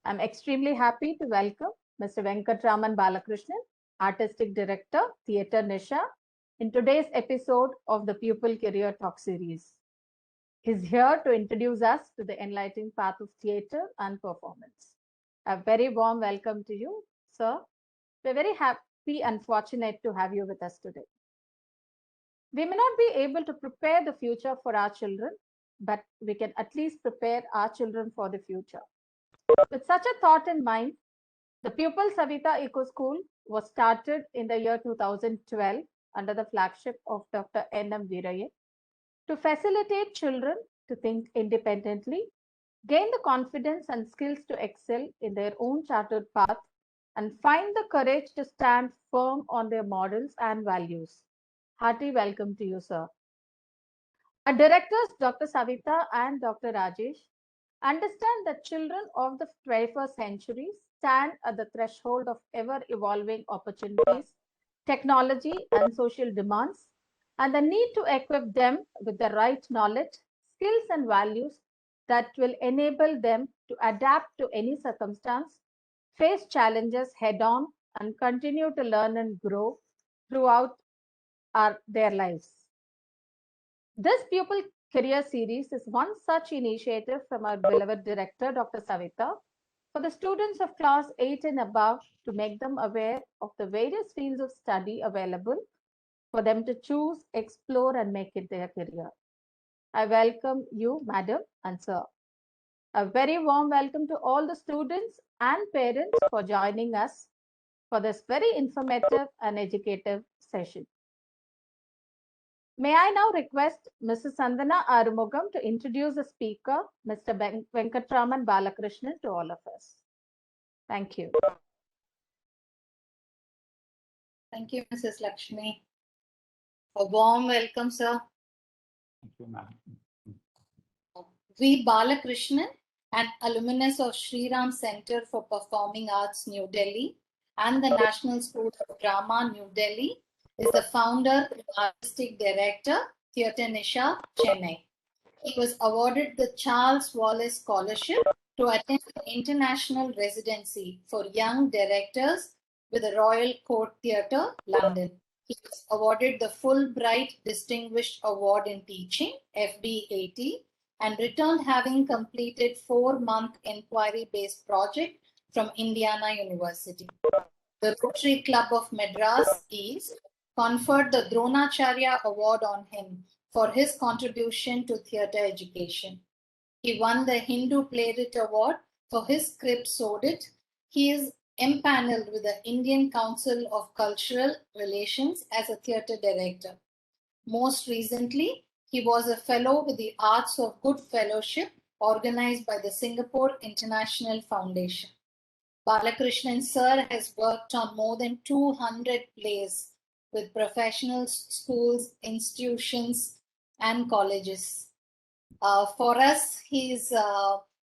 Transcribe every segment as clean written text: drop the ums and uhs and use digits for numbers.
I'm extremely happy to welcome Mr. Venkatraman Balakrishnan, Artistic Director, Theatre Nisha, in today's episode of the Pupil Career Talk Series. He's here to introduce us to the enlightening path of theatre and performance. A very warm welcome to you, sir. We're very happy and fortunate to have you with us today. We may not be able to prepare the future for our children, but we can at least prepare our children for the future. With such a thought in mind, the Pupil Savita Eco School was started in the year 2012 under the flagship of Dr. N.M. Veerayya to facilitate children to think independently, gain the confidence and skills to excel in their own chartered path, and find the courage to stand firm on their morals and values. Hearty welcome to you, sir. Our directors, Dr. Savita and Dr. Rajesh, understand that children of the 21st century stand at the threshold of ever evolving opportunities, technology, and social demands, and the need to equip them with the right knowledge, skills, and values that will enable them to adapt to any circumstance, face challenges head on, and continue to learn and grow throughout their lives. This Pupil Career Series is one such initiative from our beloved director, Dr. Savita, for the students of class 8 and above to make them aware of the various fields of study available for them to choose, explore, and make it their career. I welcome you, madam and sir. A very warm welcome to all the students and parents for joining us for this very informative and educative session. May I now request Mrs. Sandana Arumugam to introduce the speaker, Mr. Venkatraman Balakrishnan, to all of us. Thank you. Thank you, Mrs. Lakshmi. A warm welcome, sir. Thank you, ma'am. V. Balakrishnan, an alumnus of Sri Ram Center for Performing Arts, New Delhi, and the National School of Drama, New Delhi, is the founder and artistic director, Theatre Nisha, Chennai. He was awarded the Charles Wallace Scholarship to attend the International Residency for Young Directors with the Royal Court Theatre, London. He was awarded the Fulbright Distinguished Award in Teaching, FB80, and returned having completed 4-month inquiry-based project from Indiana University. The Rotary Club of Madras East conferred the Dronacharya Award on him for his contribution to theatre education. He won the Hindu Playwright Award for his script Sodit. He is empaneled with the Indian Council of Cultural Relations as a theatre director. Most recently, he was a fellow with the Arts of Good Fellowship organized by the Singapore International Foundation. Balakrishnan sir has worked on more than 200 plays with professional schools, institutions, and colleges. For us, he's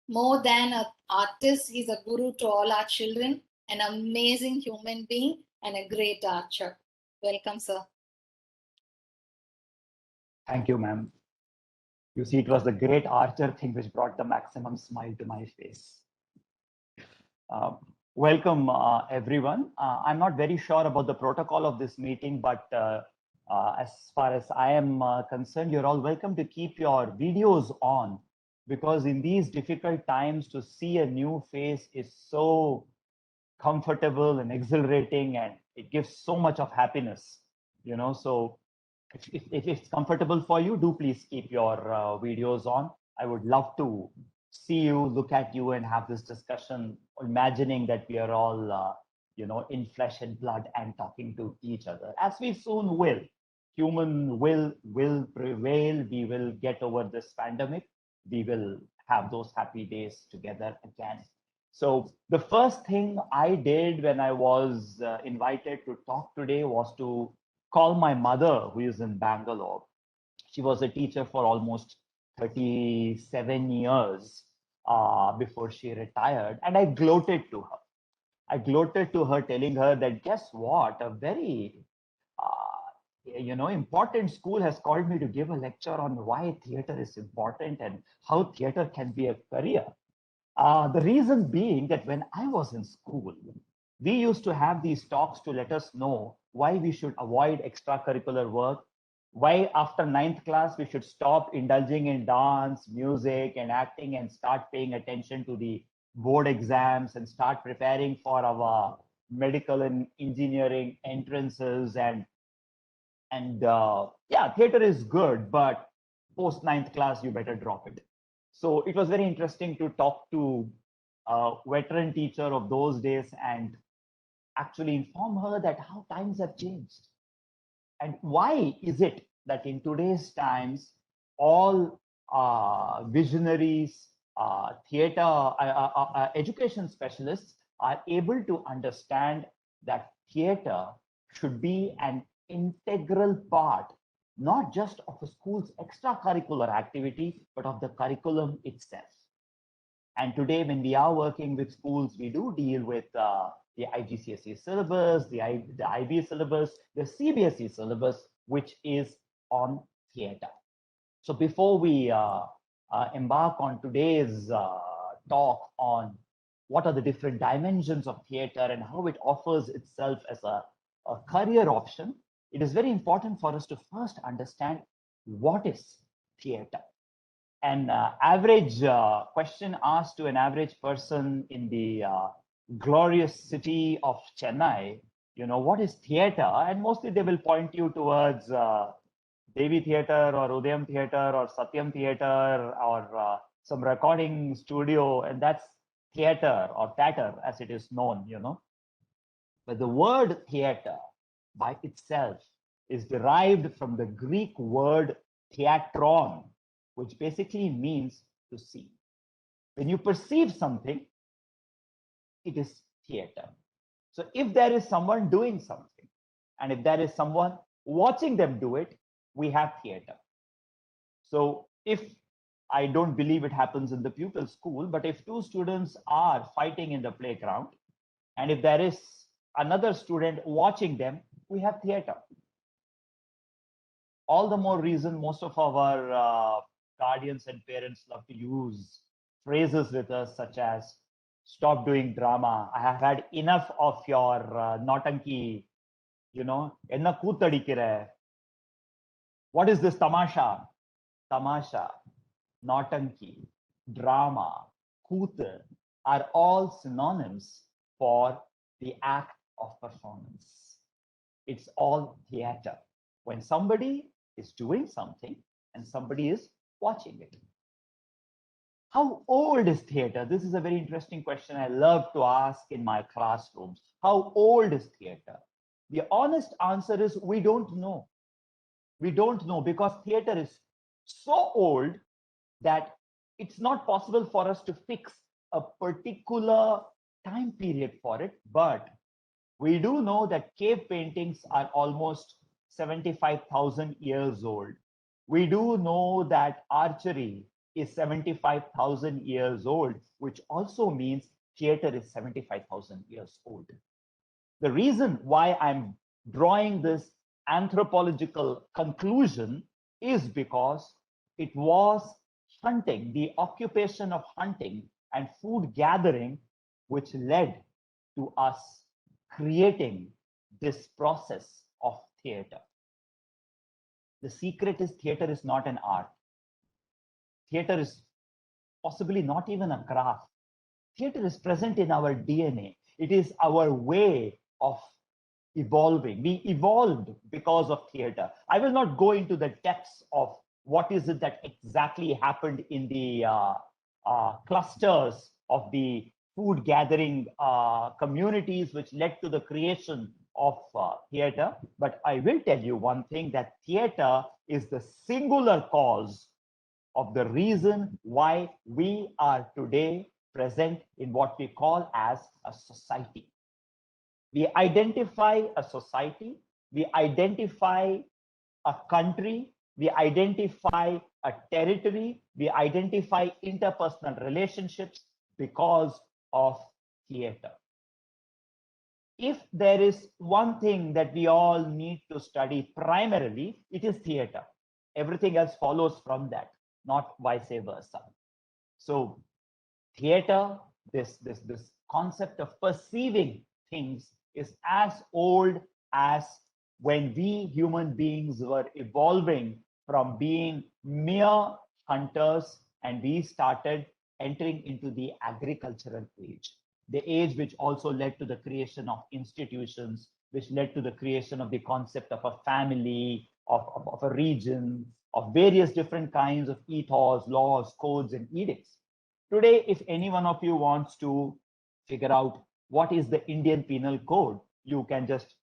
more than an artist. He's a guru to all our children, an amazing human being, and a great archer. Welcome, sir. Thank you, ma'am. You see, it was the great archer thing which brought the maximum smile to my face. Welcome, everyone. I'm not very sure about the protocol of this meeting, but as far as I am concerned, you're all welcome to keep your videos on, because in these difficult times, to see a new face is so comfortable and exhilarating, and it gives so much of happiness, you know. So if it's comfortable for you, do please keep your videos on. I would love to see you, look at you, and have this discussion, imagining that we are all, in flesh and blood and talking to each other, as we soon will. Human will prevail. We will get over this pandemic. We will have those happy days together again. So the first thing I did when I was invited to talk today was to call my mother, who is in Bangalore. She was a teacher for almost 37 years before she retired. And I gloated to her. Telling her that, guess what? A very, important school has called me to give a lecture on why theater is important and how theater can be a career. The reason being that when I was in school, we used to have these talks to let us know why we should avoid extracurricular work, why after ninth class we should stop indulging in dance, music, and acting and start paying attention to the board exams and start preparing for our medical and engineering entrances. And yeah, theater is good, but post ninth class, you better drop it. So it was very interesting to talk to a veteran teacher of those days and actually inform her that how times have changed. And why is it that in today's times, all visionaries, theater, education specialists are able to understand that theater should be an integral part, not just of a school's extracurricular activity, but of the curriculum itself. And today, when we are working with schools, we do deal with the IGCSE syllabus, the IB syllabus, the CBSE syllabus, which is on theater. So before we embark on today's talk on what are the different dimensions of theater and how it offers itself as a career option, it is very important for us to first understand what is theater. An average question asked to an average person in the glorious city of Chennai, what is theater? And mostly they will point you towards Devi Theater or Udayam Theater or Satyam Theater or some recording studio, and that's theater or theater as it is known, But the word theater by itself is derived from the Greek word theatron, which basically means to see. When you perceive something, it is theater. So if there is someone doing something, and if there is someone watching them do it, we have theater. So if I don't believe it happens in the pupil school, but if two students are fighting in the playground, and if there is another student watching them, we have theater. All the more reason most of our guardians and parents love to use phrases with us such as stop doing drama, I have had enough of your nautanki, enna kootadikira, what is this tamasha? Tamasha, nautanki, drama, koot are all synonyms for the act of performance. It's all theater. When somebody is doing something and somebody is watching it. How old is theater? This is a very interesting question I love to ask in my classrooms. How old is theater? The honest answer is we don't know. We don't know because theater is so old that it's not possible for us to fix a particular time period for it. But we do know that cave paintings are almost 75,000 years old. We do know that archery is 75,000 years old, which also means theater is 75,000 years old. The reason why I'm drawing this anthropological conclusion is because it was hunting, the occupation of hunting and food gathering, which led to us creating this process of theater. The secret is theater is not an art. Theater is possibly not even a craft. Theater is present in our DNA. It is our way of evolving. We evolved because of theater. I will not go into the depths of what is it that exactly happened in the clusters of the food gathering communities, which led to the creation of theater. But I will tell you one thing, that theater is the singular cause of the reason why we are today present in what we call as a society. We identify a society, we identify a country, we identify a territory, we identify interpersonal relationships because of theater. If there is one thing that we all need to study primarily, it is theater. Everything else follows from that, not vice versa. So Theater, this concept of perceiving things is as old as when we human beings were evolving from being mere hunters and we started entering into the agricultural age, the age which also led to the creation of institutions, which led to the creation of the concept of a family, of a region, of various different kinds of ethos, laws, codes, and edicts. Today, if any one of you wants to figure out what is the Indian Penal Code, you can just,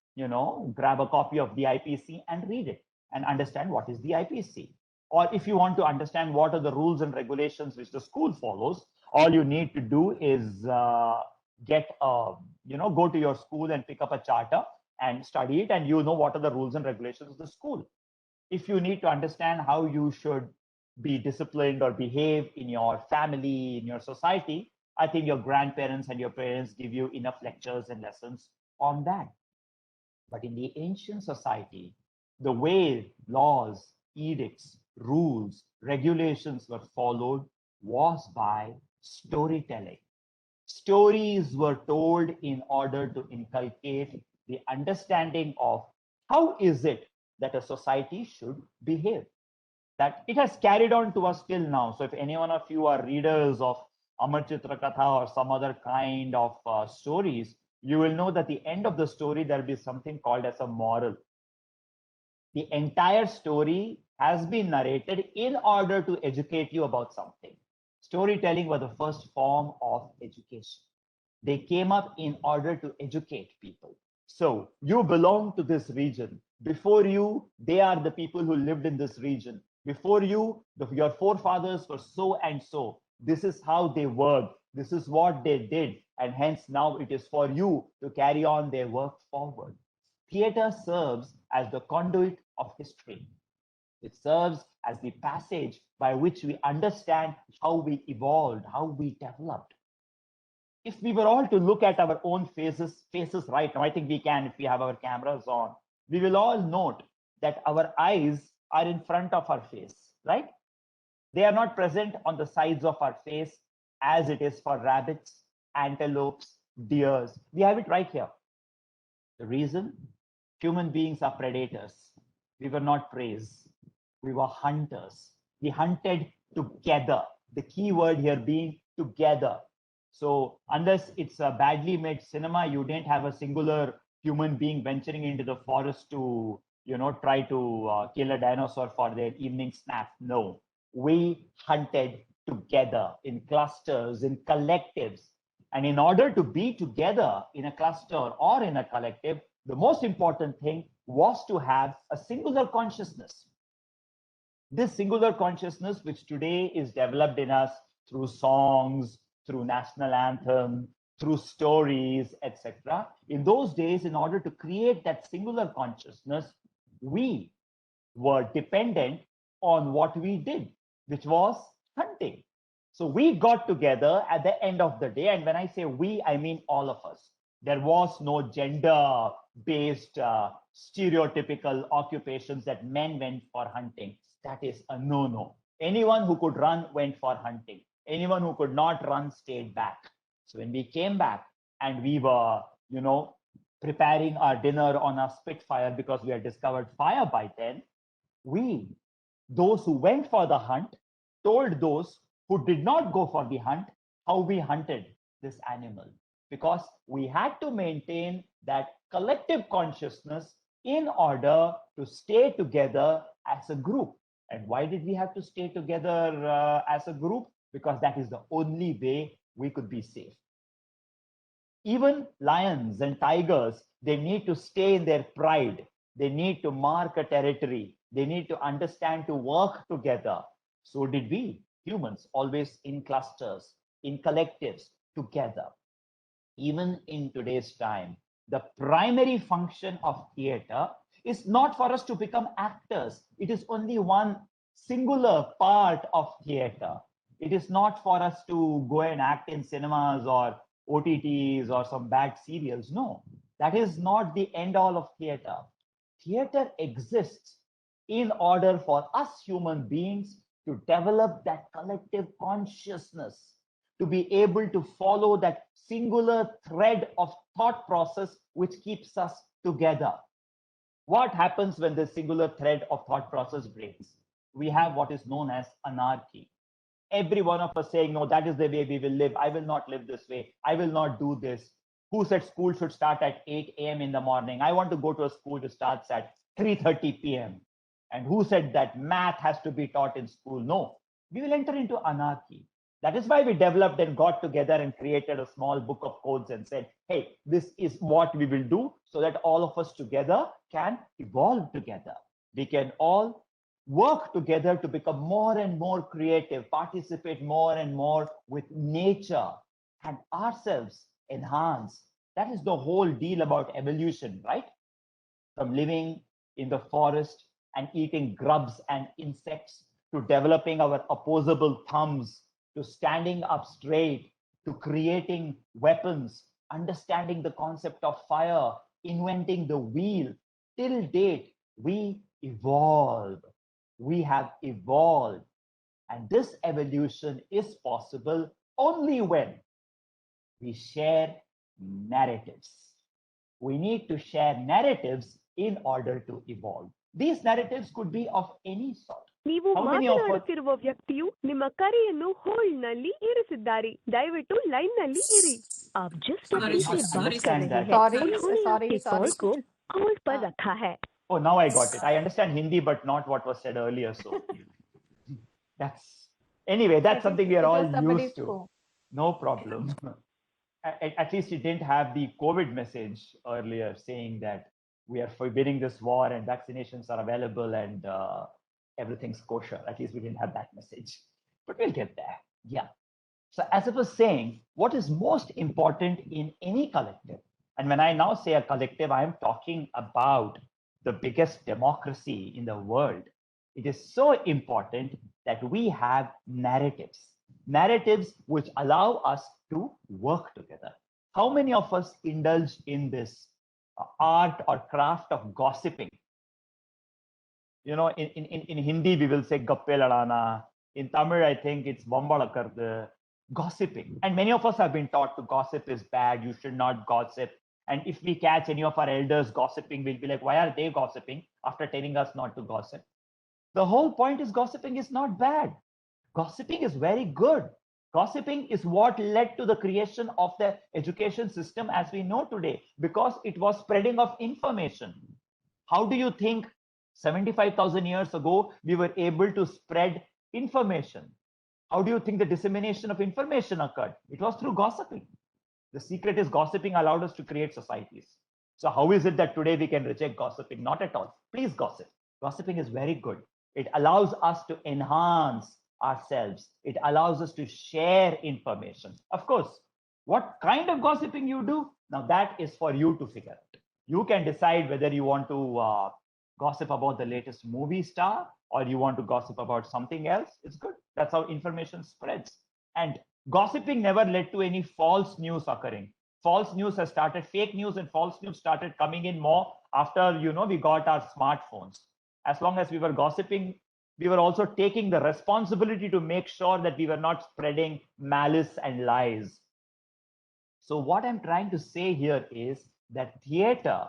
grab a copy of the IPC and read it and understand what is the IPC. Or if you want to understand what are the rules and regulations which the school follows, all you need to do is go to your school and pick up a charter and study it, and you know what are the rules and regulations of the school. If you need to understand how you should be disciplined or behave in your family, in your society, I think your grandparents and your parents give you enough lectures and lessons on that. But in the ancient society, the way laws, edicts, rules, regulations were followed was by storytelling. Stories were told in order to inculcate the understanding of how is it that a society should behave. That it has carried on to us till now. So if any one of you are readers of Amar Chitra Katha or some other kind of stories, you will know that the end of the story, there'll be something called as a moral. The entire story has been narrated in order to educate you about something. Storytelling was the first form of education. They came up in order to educate people. So you belong to this region. Before you, they are the people who lived in this region. Before you, your forefathers were so and so. This is how they worked. This is what they did. And hence now it is for you to carry on their work forward. Theater serves as the conduit of history. It serves as the passage by which we understand how we evolved, how we developed. If we were all to look at our own faces right now, I think we can if we have our cameras on, we will all note that our eyes are in front of our face, right? They are not present on the sides of our face as it is for rabbits, antelopes, deers. We have it right here. The reason? Human beings are predators. We were not prey. We were hunters. We hunted together. The key word here being together. So unless it's a badly made cinema, you didn't have a singular human being venturing into the forest to, try to kill a dinosaur for their evening snack. No, we hunted together in clusters, in collectives. And in order to be together in a cluster or in a collective, the most important thing was to have a singular consciousness. This singular consciousness, which today is developed in us through songs, through national anthem, through stories, etc. In those days, in order to create that singular consciousness, we were dependent on what we did, which was hunting. So we got together at the end of the day. And when I say we, I mean all of us. There was no gender-based stereotypical occupations that men went for hunting. That is a no-no. Anyone who could run went for hunting. Anyone who could not run stayed back. So when we came back and we were, preparing our dinner on a Spitfire because we had discovered fire by then, we, those who went for the hunt, told those who did not go for the hunt how we hunted this animal, because we had to maintain that collective consciousness in order to stay together as a group. And why did we have to stay together as a group? Because that is the only way we could be safe. Even lions and tigers, they need to stay in their pride. They need to mark a territory. They need to understand to work together. So did we, humans, always in clusters, in collectives, together. Even in today's time, the primary function of theater is not for us to become actors. It is only one singular part of theater. It is not for us to go and act in cinemas or OTTs or some bad serials. No, that is not the end all of theater. Theater exists in order for us human beings to develop that collective consciousness, to be able to follow that singular thread of thought process which keeps us together. What happens when the singular thread of thought process breaks? We have what is known as anarchy. Every one of us saying, no, that is the way we will live. I will not live this way. I will not do this. Who said school should start at 8 a.m. in the morning? I want to go to a school that starts at 3:30 p.m. And who said that math has to be taught in school? No, we will enter into anarchy. That is why we developed and got together and created a small book of codes and said, hey, this is what we will do so that all of us together can evolve together. We can all work together to become more and more creative, participate more and more with nature, and ourselves enhance. That is the whole deal about evolution, right? From living in the forest and eating grubs and insects to developing our opposable thumbs, to standing up straight, to creating weapons, understanding the concept of fire, inventing the wheel. Till date, we evolve. We have evolved. And this evolution is possible only when we share narratives. We need to share narratives in order to evolve. These narratives could be of any sort. ನೀವು ಮಾತನಾಡುತ್ತಿರುವ ವ್ಯಕ್ತಿಯು ನಿಮ್ಮ ಕರೆಯನ್ನು hold ನಲ್ಲಿ ಇರಿಸಿದ್ದಾರೆ. ದಯವಿಟ್ಟು line ನಲ್ಲಿ ಇರಿ. आप जिस व्यक्ति से बात कर रहे हैं उन्होंने आपके कॉल को होल्ड पर रखा है. Oh, now I got it. I understand Hindi, but not what was said earlier. So that's something we are all used to. No problem. At least it didn't have the COVID message earlier saying that we are forbidding this war and vaccinations are available and everything's kosher. At least we didn't have that message, but we'll get there. Yeah. So as I was saying, what is most important in any collective, and when I now say a collective, I am talking about the biggest democracy in the world. It is so important that we have narratives which allow us to work together. How many of us indulge in this art or craft of gossiping? You know, in Hindi, we will say gappe ladana. In Tamil, I think it's vambala kardu, gossiping. And many of us have been taught to gossip is bad. You should not gossip. And if we catch any of our elders gossiping, we'll be like, why are they gossiping after telling us not to gossip? The whole point is gossiping is not bad. Gossiping is very good. Gossiping is what led to the creation of the education system as we know today, because it was spreading of information. How do you think 75,000 years ago we were able to spread information? How do you think the dissemination of information occurred? It was through gossiping. The secret is gossiping allowed us to create societies. So how is it that today we can reject gossiping? Not at all. Please gossip. Gossiping is very good. It allows us to enhance ourselves. It allows us to share information. Of course, what kind of gossiping you do, now that is for you to figure out. You can decide whether you want to gossip about the latest movie star or you want to gossip about something else. It's good. That's how information spreads. And gossiping never led to any false news occurring. False news has started, fake news and false news started coming in more after, we got our smartphones. As long as we were gossiping, we were also taking the responsibility to make sure that we were not spreading malice and lies. So what I'm trying to say here is that theater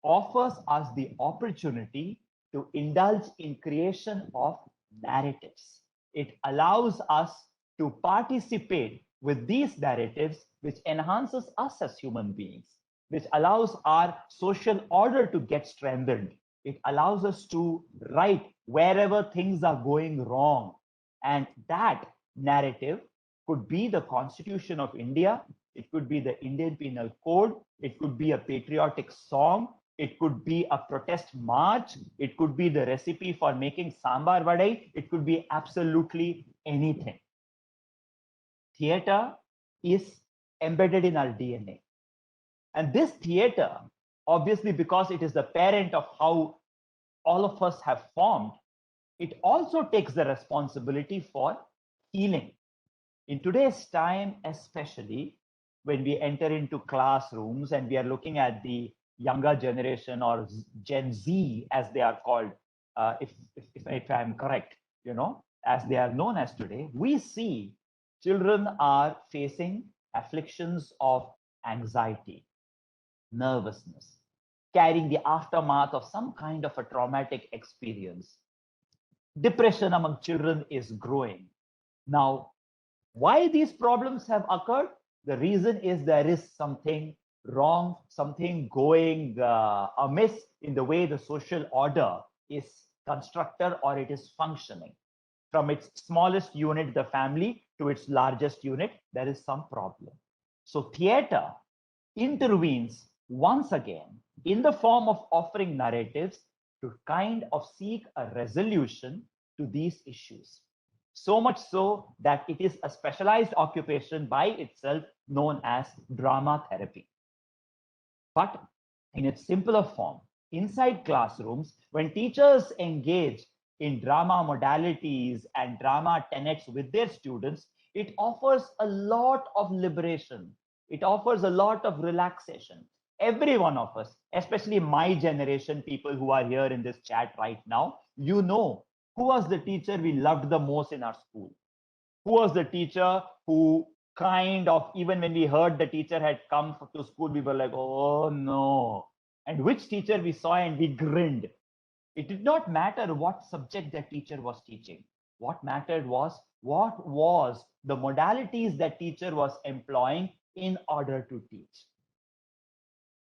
offers us the opportunity to indulge in creation of narratives. It allows us to participate with these narratives, which enhances us as human beings, which allows our social order to get strengthened. It allows us to write wherever things are going wrong. And that narrative could be the Constitution of India. It could be the Indian Penal Code. It could be a patriotic song. It could be a protest march. It could be the recipe for making sambar vadai. It could be absolutely anything. Theater is embedded in our DNA. And this theater, obviously, because it is the parent of how all of us have formed, it also takes the responsibility for healing. In today's time, especially when we enter into classrooms and we are looking at the younger generation or Gen Z, as they are called, if I'm correct, as they are known as today, we see children are facing afflictions of anxiety, nervousness, carrying the aftermath of some kind of a traumatic experience. Depression among children is growing. Now, why these problems have occurred? The reason is there is something wrong, something going amiss in the way the social order is constructed or it is functioning. From its smallest unit, the family, to its largest unit, there is some problem. So theater intervenes once again in the form of offering narratives to kind of seek a resolution to these issues. So much so that it is a specialized occupation by itself known as drama therapy. But in its simpler form, inside classrooms, when teachers engage in drama modalities and drama tenets with their students, it offers a lot of liberation. It offers a lot of relaxation. Every one of us, especially my generation, people who are here in this chat right now, you know who was the teacher we loved the most in our school? Who was the teacher who kind of, even when we heard the teacher had come to school, we were like, oh no. And which teacher we saw and we grinned. It did not matter what subject that teacher was teaching. What mattered was what was the modalities that teacher was employing in order to teach.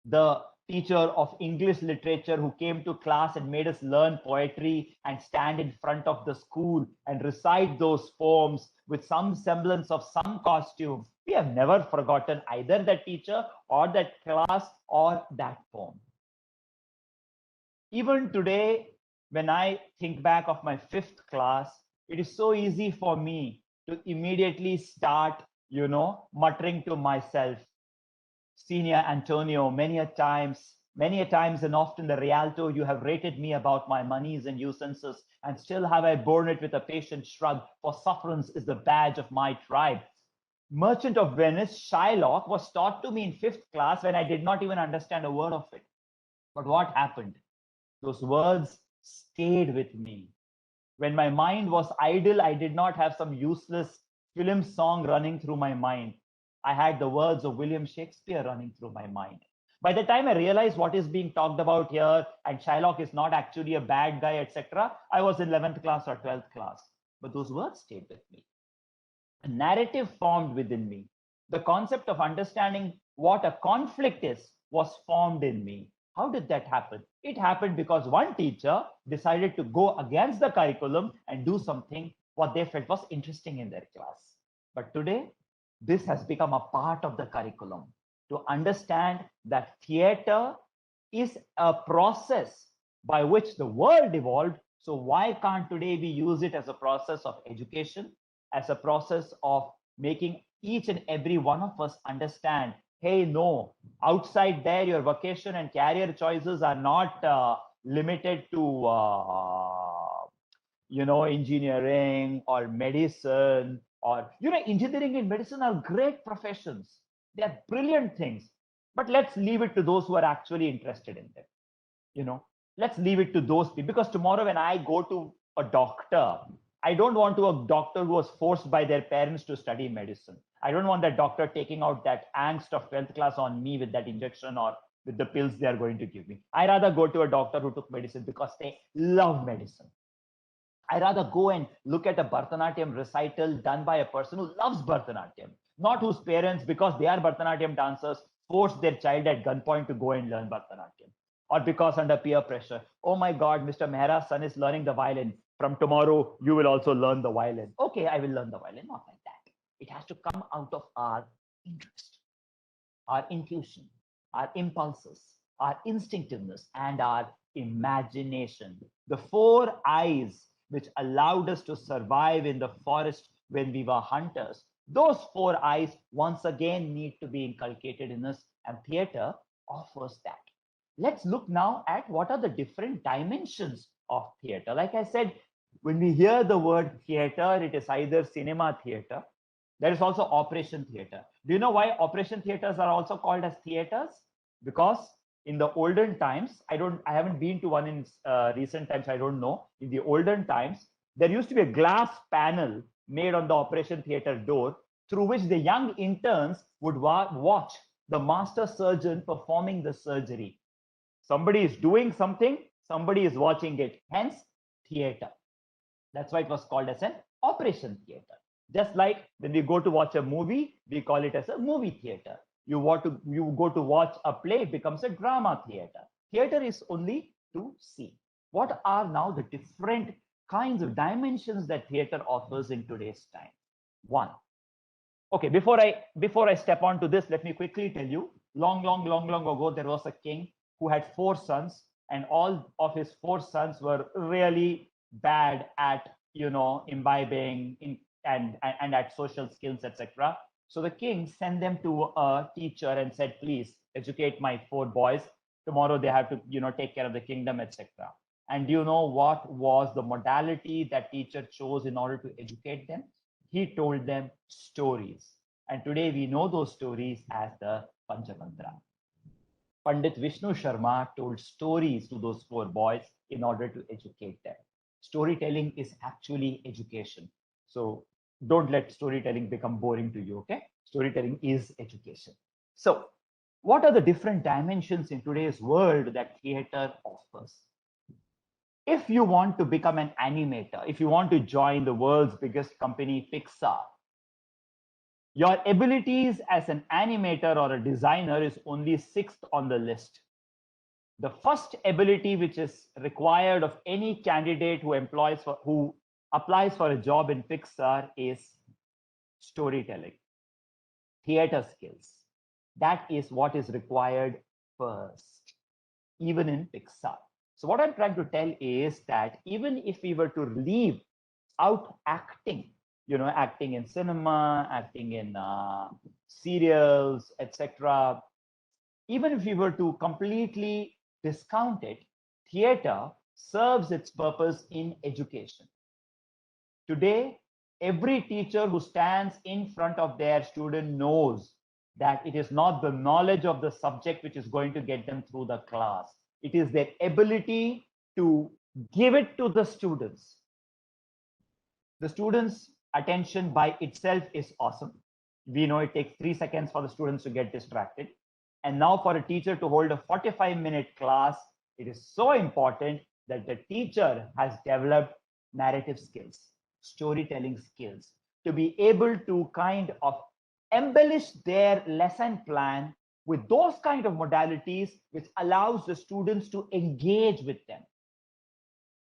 The teacher of English literature who came to class and made us learn poetry and stand in front of the school and recite those poems with some semblance of some costume. We have never forgotten either that teacher or that class or that poem. Even today, when I think back of my 5th class, it is so easy for me to immediately start, muttering to myself, Senior Antonio, many a times and often the Rialto, you have rated me about my monies and usances, and still have I borne it with a patient shrug, for sufferance is the badge of my tribe. Merchant of Venice, Shylock, was taught to me in 5th class when I did not even understand a word of it. But what happened? Those words stayed with me. When my mind was idle, I did not have some useless film song running through my mind. I had the words of William Shakespeare running through my mind. By the time I realized what is being talked about here, and Shylock is not actually a bad guy, etc., I was in 11th class or 12th class. But those words stayed with me. A narrative formed within me. The concept of understanding what a conflict is was formed in me. How did that happen? It happened because one teacher decided to go against the curriculum and do something what they felt was interesting in their class. But today, this has become a part of the curriculum to understand that theater is a process by which the world evolved. So why can't today we use it as a process of education, as a process of making each and every one of us understand, hey, no, outside there, your vocation and career choices are not limited to, engineering or medicine or, engineering and medicine are great professions. They are brilliant things, but let's leave it to those who are actually interested in them. Let's leave it to those people, because tomorrow when I go to a doctor, I don't want to a doctor who was forced by their parents to study medicine. I don't want that doctor taking out that angst of 12th class on me with that injection or with the pills they are going to give me. I rather go to a doctor who took medicine because they love medicine. I rather go and look at a Bharatanatyam recital done by a person who loves Bharatanatyam, not whose parents, because they are Bharatanatyam dancers, force their child at gunpoint to go and learn Bharatanatyam. Or because under peer pressure, oh my God, Mr. Mehra's son is learning the violin. From tomorrow, you will also learn the violin. Okay, I will learn the violin. Not like that. It has to come out of our interest, our intuition, our impulses, our instinctiveness, and our imagination. The 4 eyes which allowed us to survive in the forest when we were hunters, those 4 eyes once again need to be inculcated in us, and theater offers that. Let's look now at what are the different dimensions of theater. Like I said, when we hear the word theater, it is either cinema theater. There is also operation theater. Do you know why operation theaters are also called as theaters? Because in the olden times, I haven't been to one in recent times, I don't know. In the olden times, there used to be a glass panel made on the operation theater door, through which the young interns would watch the master surgeon performing the surgery. Somebody is doing something, somebody is watching it, hence theater. That's why it was called as an operation theater. Just like when we go to watch a movie, we call it as a movie theater. You go to watch a play, it becomes a drama theater. Theater is only to see. What are now the different kinds of dimensions that theater offers in today's time? One. Okay, before I step on to this, let me quickly tell you, long ago, there was a king who had 4 sons, and all of his 4 sons were really bad at, imbibing and at social skills, etc. So the king sent them to a teacher and said, please educate my 4 boys. Tomorrow they have to, take care of the kingdom, etc. And do you know what was the modality that teacher chose in order to educate them? He told them stories. And today we know those stories as the Panchatantra. Pandit Vishnu Sharma told stories to those 4 boys in order to educate them. Storytelling is actually education. So don't let storytelling become boring to you, okay? Storytelling is education. So what are the different dimensions in today's world that theater offers? If you want to become an animator, if you want to join the world's biggest company, Pixar, your abilities as an animator or a designer is only 6th on the list. The first ability which is required of any candidate who applies for a job in Pixar is storytelling, theater skills. That is what is required first, even in Pixar. So what I'm trying to tell is that even if we were to leave out acting, acting in cinema, acting in serials, etc., even if we were to completely discount it, theater serves its purpose in education. Today, every teacher who stands in front of their student knows that it is not the knowledge of the subject which is going to get them through the class. It is their ability to give it to the students. The students' attention by itself is awesome. We know it takes 3 seconds for the students to get distracted. And now for a teacher to hold a 45-minute class, it is so important that the teacher has developed narrative skills, storytelling skills, to be able to kind of embellish their lesson plan with those kind of modalities which allows the students to engage with them.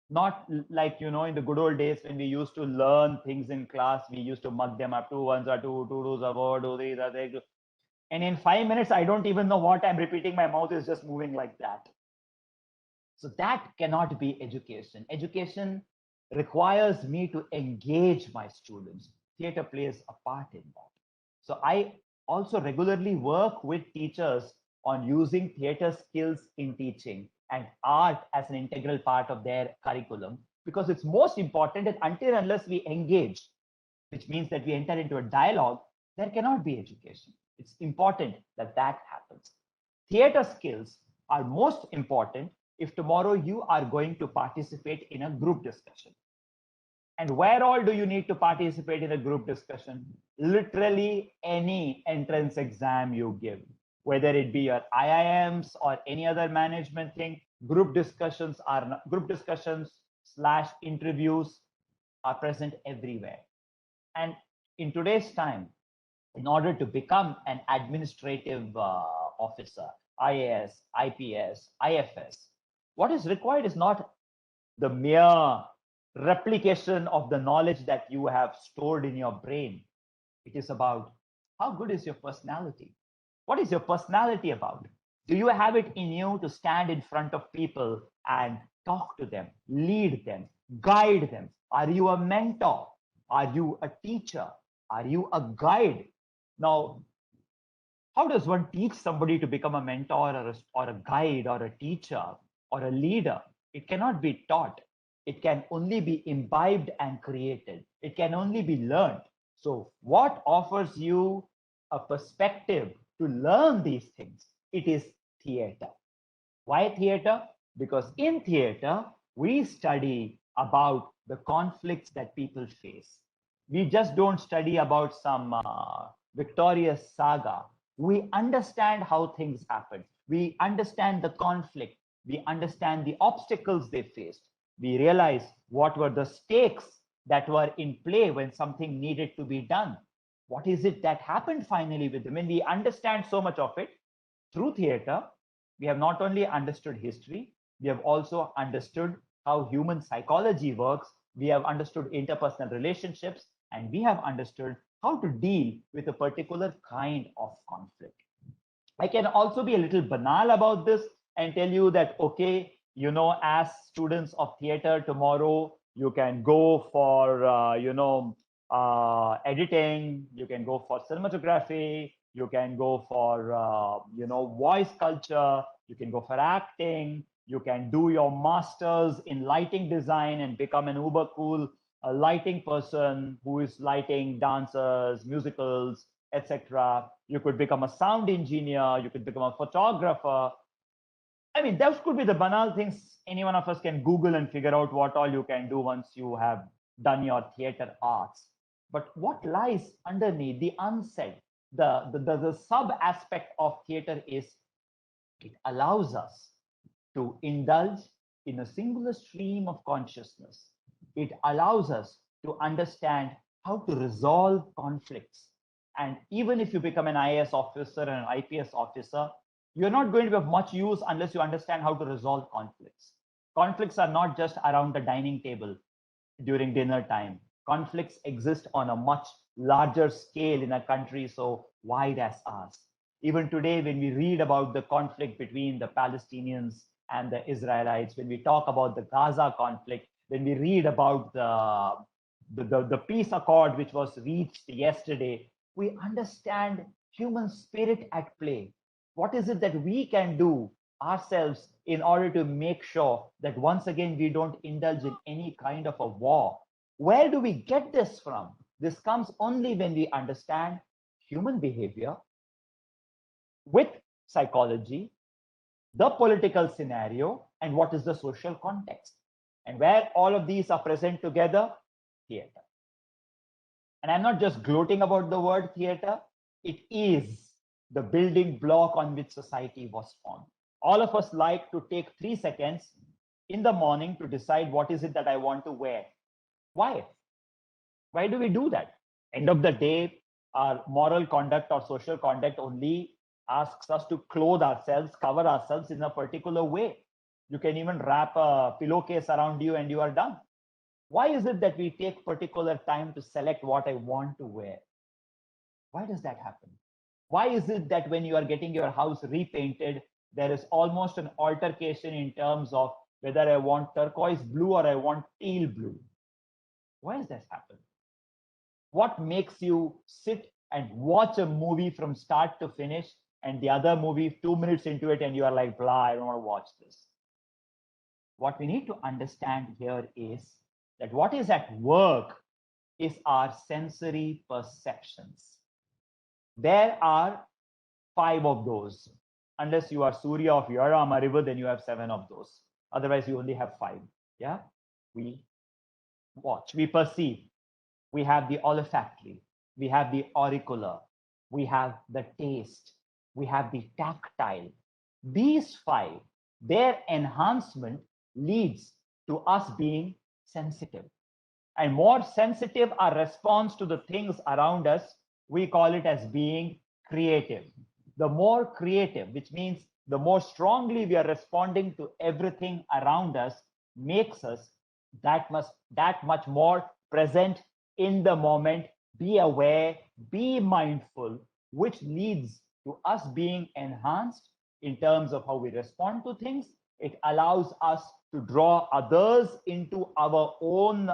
Not like, in the good old days when we used to learn things in class, we used to mug them up, 2 1s are 2, 2 2s are 4, 2 3s are 6. And in 5 minutes, I don't even know what I'm repeating. My mouth is just moving like that. So that cannot be education. Education requires me to engage my students. Theater plays a part in that. So I also regularly work with teachers on using theater skills in teaching and art as an integral part of their curriculum, because it's most important that until and unless we engage, which means that we enter into a dialogue, there cannot be education. It's important that that happens. Theater skills are most important if tomorrow you are going to participate in a group discussion. And where all do you need to participate in a group discussion? Literally any entrance exam you give, whether it be your IIMs or any other management thing, group discussions / interviews are present everywhere. And in today's time, in order to become an administrative officer, IAS, IPS, IFS, what is required is not the mere replication of the knowledge that you have stored in your brain. It is about how good is your personality? What is your personality about? Do you have it in you to stand in front of people and talk to them, lead them, guide them? Are you a mentor? Are you a teacher? Are you a guide? Now, how does one teach somebody to become a mentor or a guide or a teacher or a leader? It cannot be taught. It can only be imbibed and created. It can only be learned. So what offers you a perspective to learn these things? It is theater. Why theater? Because in theater, we study about the conflicts that people face. We just don't study about some victorious saga. We understand how things happen. We understand the conflict. We understand the obstacles they faced. We realize what were the stakes that were in play when something needed to be done. What is it that happened finally with them? When we understand so much of it through theater, we have not only understood history, we have also understood how human psychology works. We have understood interpersonal relationships, and we have understood how to deal with a particular kind of conflict. I can also be a little banal about this and tell you that, okay, as students of theater tomorrow, you can go for, editing, you can go for cinematography, you can go for, voice culture, you can go for acting, you can do your master's in lighting design and become an uber cool lighting person who is lighting dancers, musicals, etc. You could become a sound engineer, you could become a photographer. I mean, those could be the banal things any one of us can Google and figure out what all you can do once you have done your theater arts. But what lies underneath the unsaid, the sub aspect of theater is it allows us to indulge in a singular stream of consciousness. It allows us to understand how to resolve conflicts. And even if you become an IAS officer and an IPS officer, you're not going to be of much use unless you understand how to resolve conflicts. Conflicts are not just around the dining table during dinner time. Conflicts exist on a much larger scale in a country so wide as ours. Even today, when we read about the conflict between the Palestinians and the Israelites, when we talk about the Gaza conflict, when we read about the peace accord which was reached yesterday, we understand human spirit at play. What is it that we can do ourselves in order to make sure that once again we don't indulge in any kind of a war? Where do we get this from? This comes only when we understand human behavior with psychology, the political scenario, and what is the social context. And where all of these are present together, theater. And I'm not just gloating about the word theater, it is the building block on which society was formed. All of us like to take 3 seconds in the morning to decide what is it that I want to wear. Why? Why do we do that? End of the day, our moral conduct or social conduct only asks us to clothe ourselves, cover ourselves in a particular way. You can even wrap a pillowcase around you and you are done. Why is it that we take particular time to select what I want to wear? Why does that happen? Why is it that when you are getting your house repainted, there is almost an altercation in terms of whether I want turquoise blue or I want teal blue? Why does this happen? What makes you sit and watch a movie from start to finish and the other movie 2 minutes into it and you are like, blah, I don't want to watch this? What we need to understand here is that what is at work is our sensory perceptions. There are 5 of those. Unless you are Surya of Yarama River, then you have 7 of those. Otherwise, you only have 5. Yeah, we watch, we perceive. We have the olfactory, we have the auricular, we have the taste, we have the tactile. These 5, their enhancement leads to us being sensitive. And more sensitive our response to the things around us, we call it as being creative. The more creative, which means the more strongly we are responding to everything around us, makes us that much more present in the moment, be aware, be mindful, which leads to us being enhanced in terms of how we respond to things. It allows us to draw others into our own,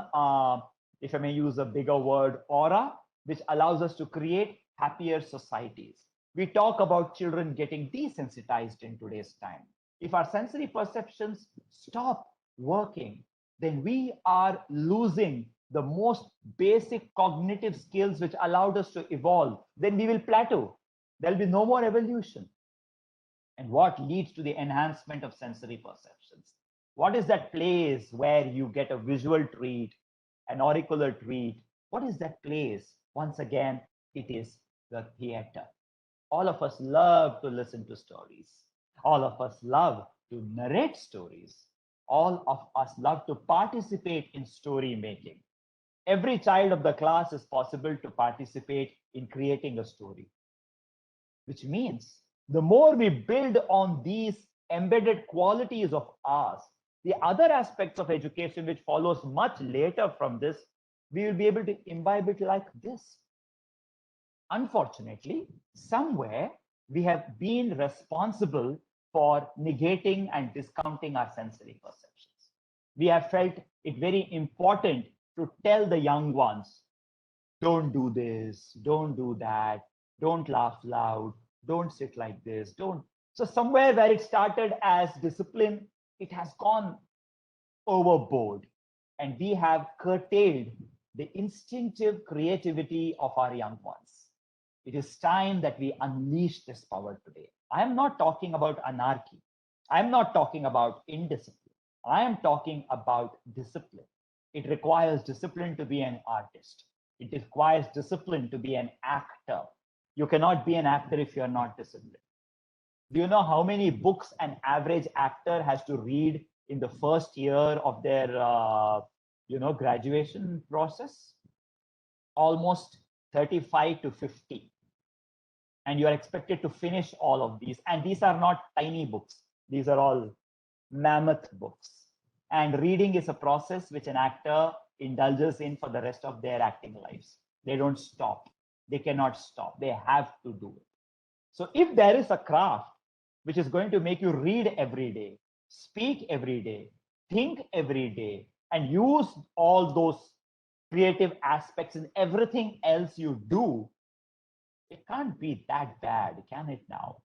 if I may use a bigger word, aura, which allows us to create happier societies. We talk about children getting desensitized in today's time. If our sensory perceptions stop working, then we are losing the most basic cognitive skills which allowed us to evolve. Then we will plateau. There'll be no more evolution. And what leads to the enhancement of sensory perceptions? What is that place where you get a visual treat, an auricular treat, What is that place? Once again, it is the theater. All of us love to listen to stories. All of us love to narrate stories. All of us love to participate in story making. Every child of the class is possible to participate in creating a story, which means the more we build on these embedded qualities of ours, the other aspects of education, which follows much later from this, we will be able to imbibe it like this. Unfortunately, somewhere we have been responsible for negating and discounting our sensory perceptions. We have felt it very important to tell the young ones, don't do this, don't do that, don't laugh loud, don't sit like this, don't. So somewhere where it started as discipline, it has gone overboard, and we have curtailed the instinctive creativity of our young ones. It is time that we unleash this power today. I am not talking about anarchy. I am not talking about indiscipline. I am talking about discipline. It requires discipline to be an artist. It requires discipline to be an actor. You cannot be an actor if you're not disciplined. Do you know how many books an average actor has to read in the first year of their graduation process? Almost 35 to 50. And you are expected to finish all of these. And these are not tiny books. These are all mammoth books. And reading is a process which an actor indulges in for the rest of their acting lives. They don't stop. They cannot stop. They have to do it. So if there is a craft which is going to make you read every day, speak every day, think every day, and use all those creative aspects in everything else you do, it can't be that bad, can it now?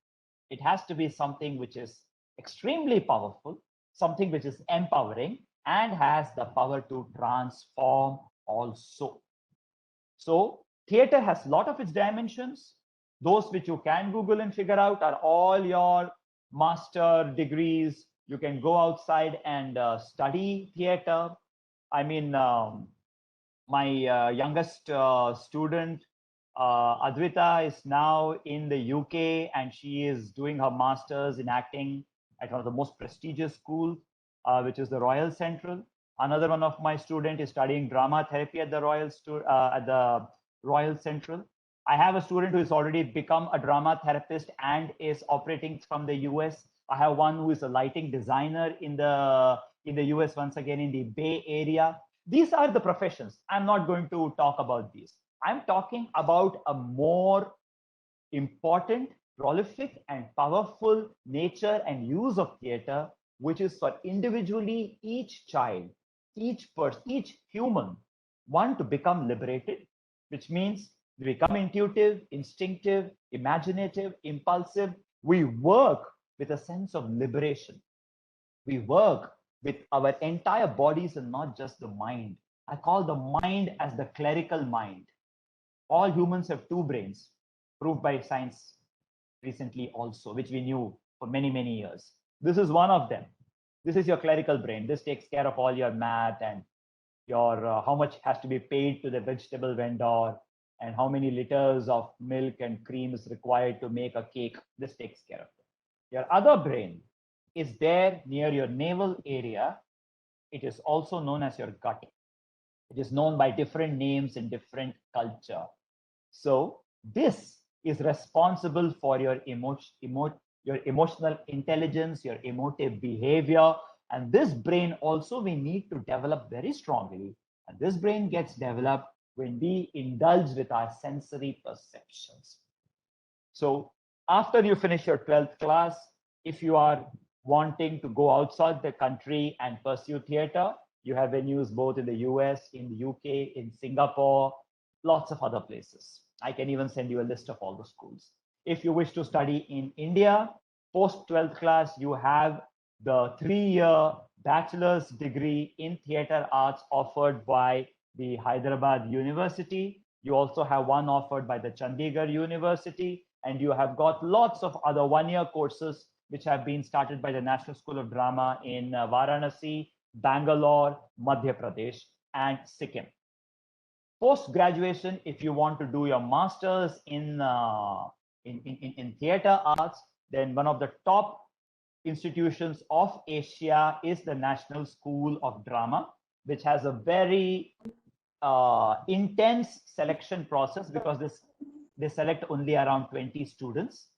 It has to be something which is extremely powerful, something which is empowering, and has the power to transform also. So theater has a lot of its dimensions. Those which you can Google and figure out are all your master degrees. You can go outside and study theater. I mean, my youngest student, Advita, is now in the UK, and she is doing her master's in acting at one of the most prestigious schools, which is the Royal Central. Another one of my students is studying drama therapy at the Royal Central. I have a student who has already become a drama therapist and is operating from the US. I have one who is a lighting designer in the US, once again in the Bay Area. These are the professions. I'm not going to talk about these. I'm talking about a more important, prolific, and powerful nature and use of theater, which is for individually each child, each person, each human, one to become liberated, which means we become intuitive, instinctive, imaginative, impulsive. We work with a sense of liberation. We work with our entire bodies and not just the mind. I call the mind as the clerical mind. All humans have two brains, proved by science recently also, which we knew for many, many years. This is one of them. This is your clerical brain. This takes care of all your math and your how much has to be paid to the vegetable vendor and how many liters of milk and cream is required to make a cake. This takes care of it. Your other brain is there near your navel area. It is also known as your gut. It is known by different names in different culture. So this is responsible for your emotional intelligence, your emotive behavior. And this brain also we need to develop very strongly. And this brain gets developed when we indulge with our sensory perceptions. So after you finish your 12th class, if you are wanting to go outside the country and pursue theater, you have venues both in the US, in the UK, in Singapore, lots of other places. I can even send you a list of all the schools. If you wish to study in India, post 12th class, you have the 3-year bachelor's degree in theater arts offered by the Hyderabad University. You also have one offered by the Chandigarh University, and you have got lots of other 1-year courses which have been started by the National School of Drama in Varanasi, Bangalore, Madhya Pradesh, and Sikkim. Post-graduation, if you want to do your master's in theater arts, then one of the top institutions of Asia is the National School of Drama, which has a very intense selection process, because they select only around 20 students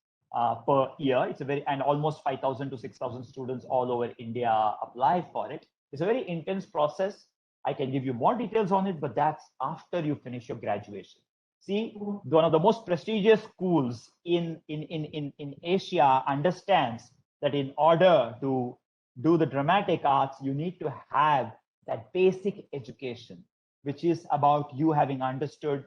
per year. It's a very, and almost 5,000 to 6,000 students all over India apply for it. It's a very intense process. I can give you more details on it, but that's after you finish your graduation. See, one of the most prestigious schools in Asia understands that in order to do the dramatic arts, you need to have that basic education, which is about you having understood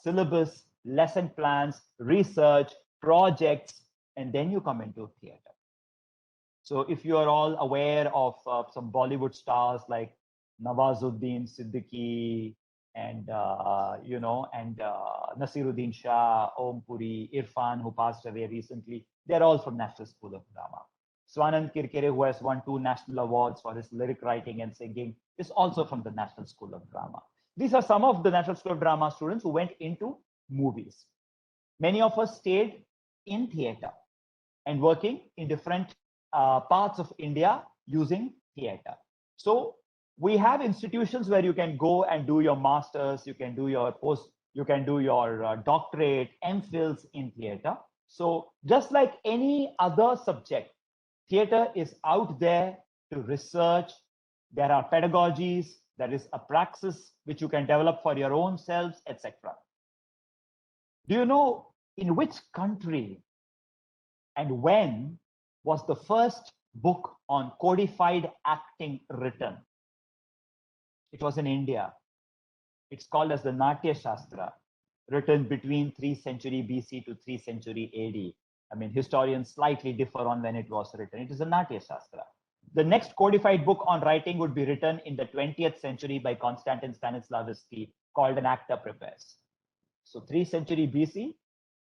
syllabus, lesson plans, research, projects, and then you come into theater. So if you are all aware of some Bollywood stars like Nawazuddin Siddiqui and Nasiruddin Shah, Om Puri, Irfan, who passed away recently, they're all from National School of Drama. Swanand Kirkere, who has won 2 national awards for his lyric writing and singing, is also from the National School of Drama. These are some of the National School of Drama students who went into movies. Many of us stayed in theater and working in different parts of India using theater. So we have institutions where you can go and do your masters, you can do your doctorate, MPhils in theater. So just like any other subject, theater is out there to research. There are pedagogies, there is a praxis which you can develop for your own selves, etc. Do you know in which country and when was the first book on codified acting written? It was in India. It's called as the Natya Shastra, written between 3th century BC to 3rd century AD. I mean, historians slightly differ on when it was written. It is a Natya Shastra. The next codified book on writing would be written in the 20th century by Konstantin Stanislavski, called An Actor Prepares. So 3rd century BC,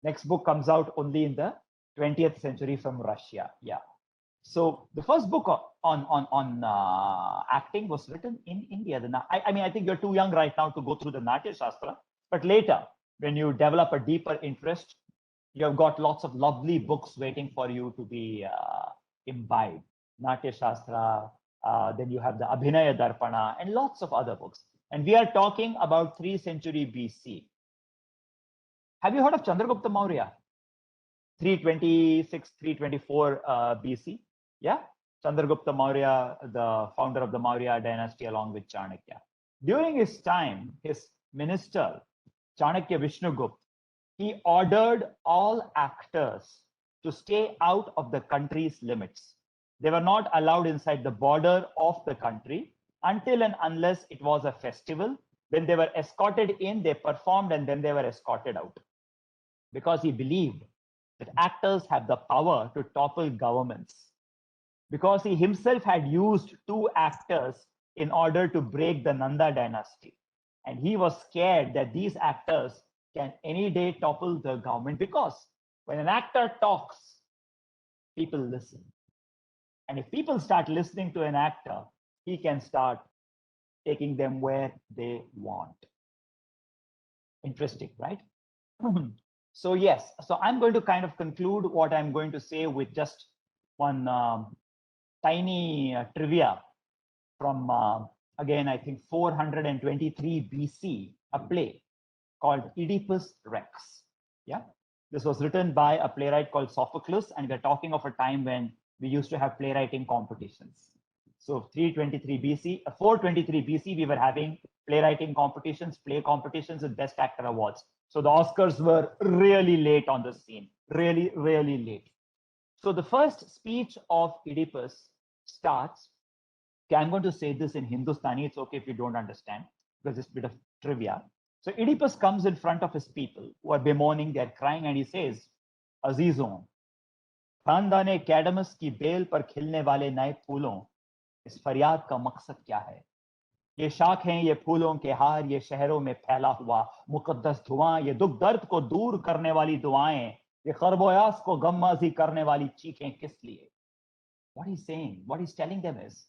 next book comes out only in the 20th century from Russia. Yeah. So the first book on acting was written in India. I mean, I think you're too young right now to go through the Natya Shastra, but later, when you develop a deeper interest, you have got lots of lovely books waiting for you to be imbibed. Natya Shastra, then you have the Abhinaya Darpana, and lots of other books. And we are talking about 3rd century BC. Have you heard of Chandragupta Maurya? 326, 324 BC. Yeah, Chandragupta Maurya, the founder of the Maurya dynasty, along with Chanakya. During his time, his minister, Chanakya Vishnugupta, he ordered all actors to stay out of the country's limits. They were not allowed inside the border of the country until and unless it was a festival. When they were escorted in, they performed, and then they were escorted out. Because he believed that actors have the power to topple governments. Because he himself had used 2 actors in order to break the Nanda dynasty. And he was scared that these actors can any day topple the government, because when an actor talks, people listen. And if people start listening to an actor, he can start taking them where they want. Interesting, right? So yes, so I'm going to kind of conclude what I'm going to say with just one tiny trivia from, again, I think 423 BC, a play called Oedipus Rex. Yeah, this was written by a playwright called Sophocles, and we're talking of a time when we used to have playwriting competitions. So 323 BC, 423 BC, we were having playwriting competitions, play competitions, and Best Actor awards. So the Oscars were really late on the scene, really, really late. So the first speech of Oedipus starts. Okay, I'm going to say this in Hindustani. It's okay if you don't understand, because it's a bit of trivia. So Oedipus comes in front of his people who are bemoaning, they're crying, and he says, Azizon, खानदाने Cadmus की बेल पर खिलने वाले नए फूलों, इस फरियाद का मकसद क्या है? ये शाख हैं, ये फूलों के हार, ये शहरों में फैला हुआ मुकद्दस धुआं, ये दुख दर्द को दूर करने वाली दुआएं, ये खरबोयास को गममाजी करने वाली चीखें किस लिए? What he's saying, what he's telling them is,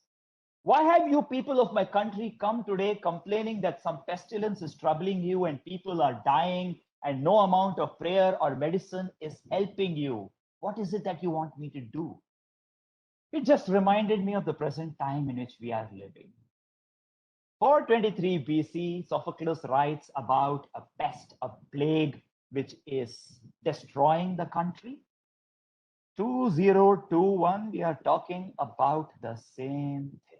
Why have you people of my country come today complaining that some pestilence is troubling you and people are dying and no amount of prayer or medicine is helping you? What is it that you want me to do? It just reminded me of the present time in which we are living. 423 BC, Sophocles writes about a pest, a plague, which is destroying the country. 2021, we are talking about the same thing.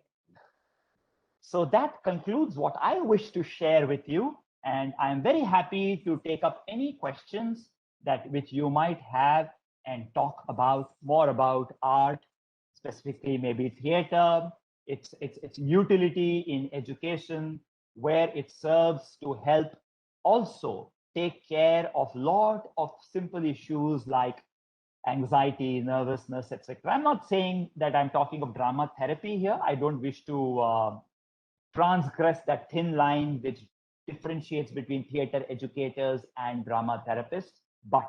So that concludes what I wish to share with you. And I'm very happy to take up any questions that which you might have and talk about more about art, specifically maybe theater, its utility in education, where it serves to help also take care of lot of simple issues like anxiety, nervousness, etc. I'm not saying that I'm talking of drama therapy here. I don't wish to transgress that thin line which differentiates between theater educators and drama therapists, but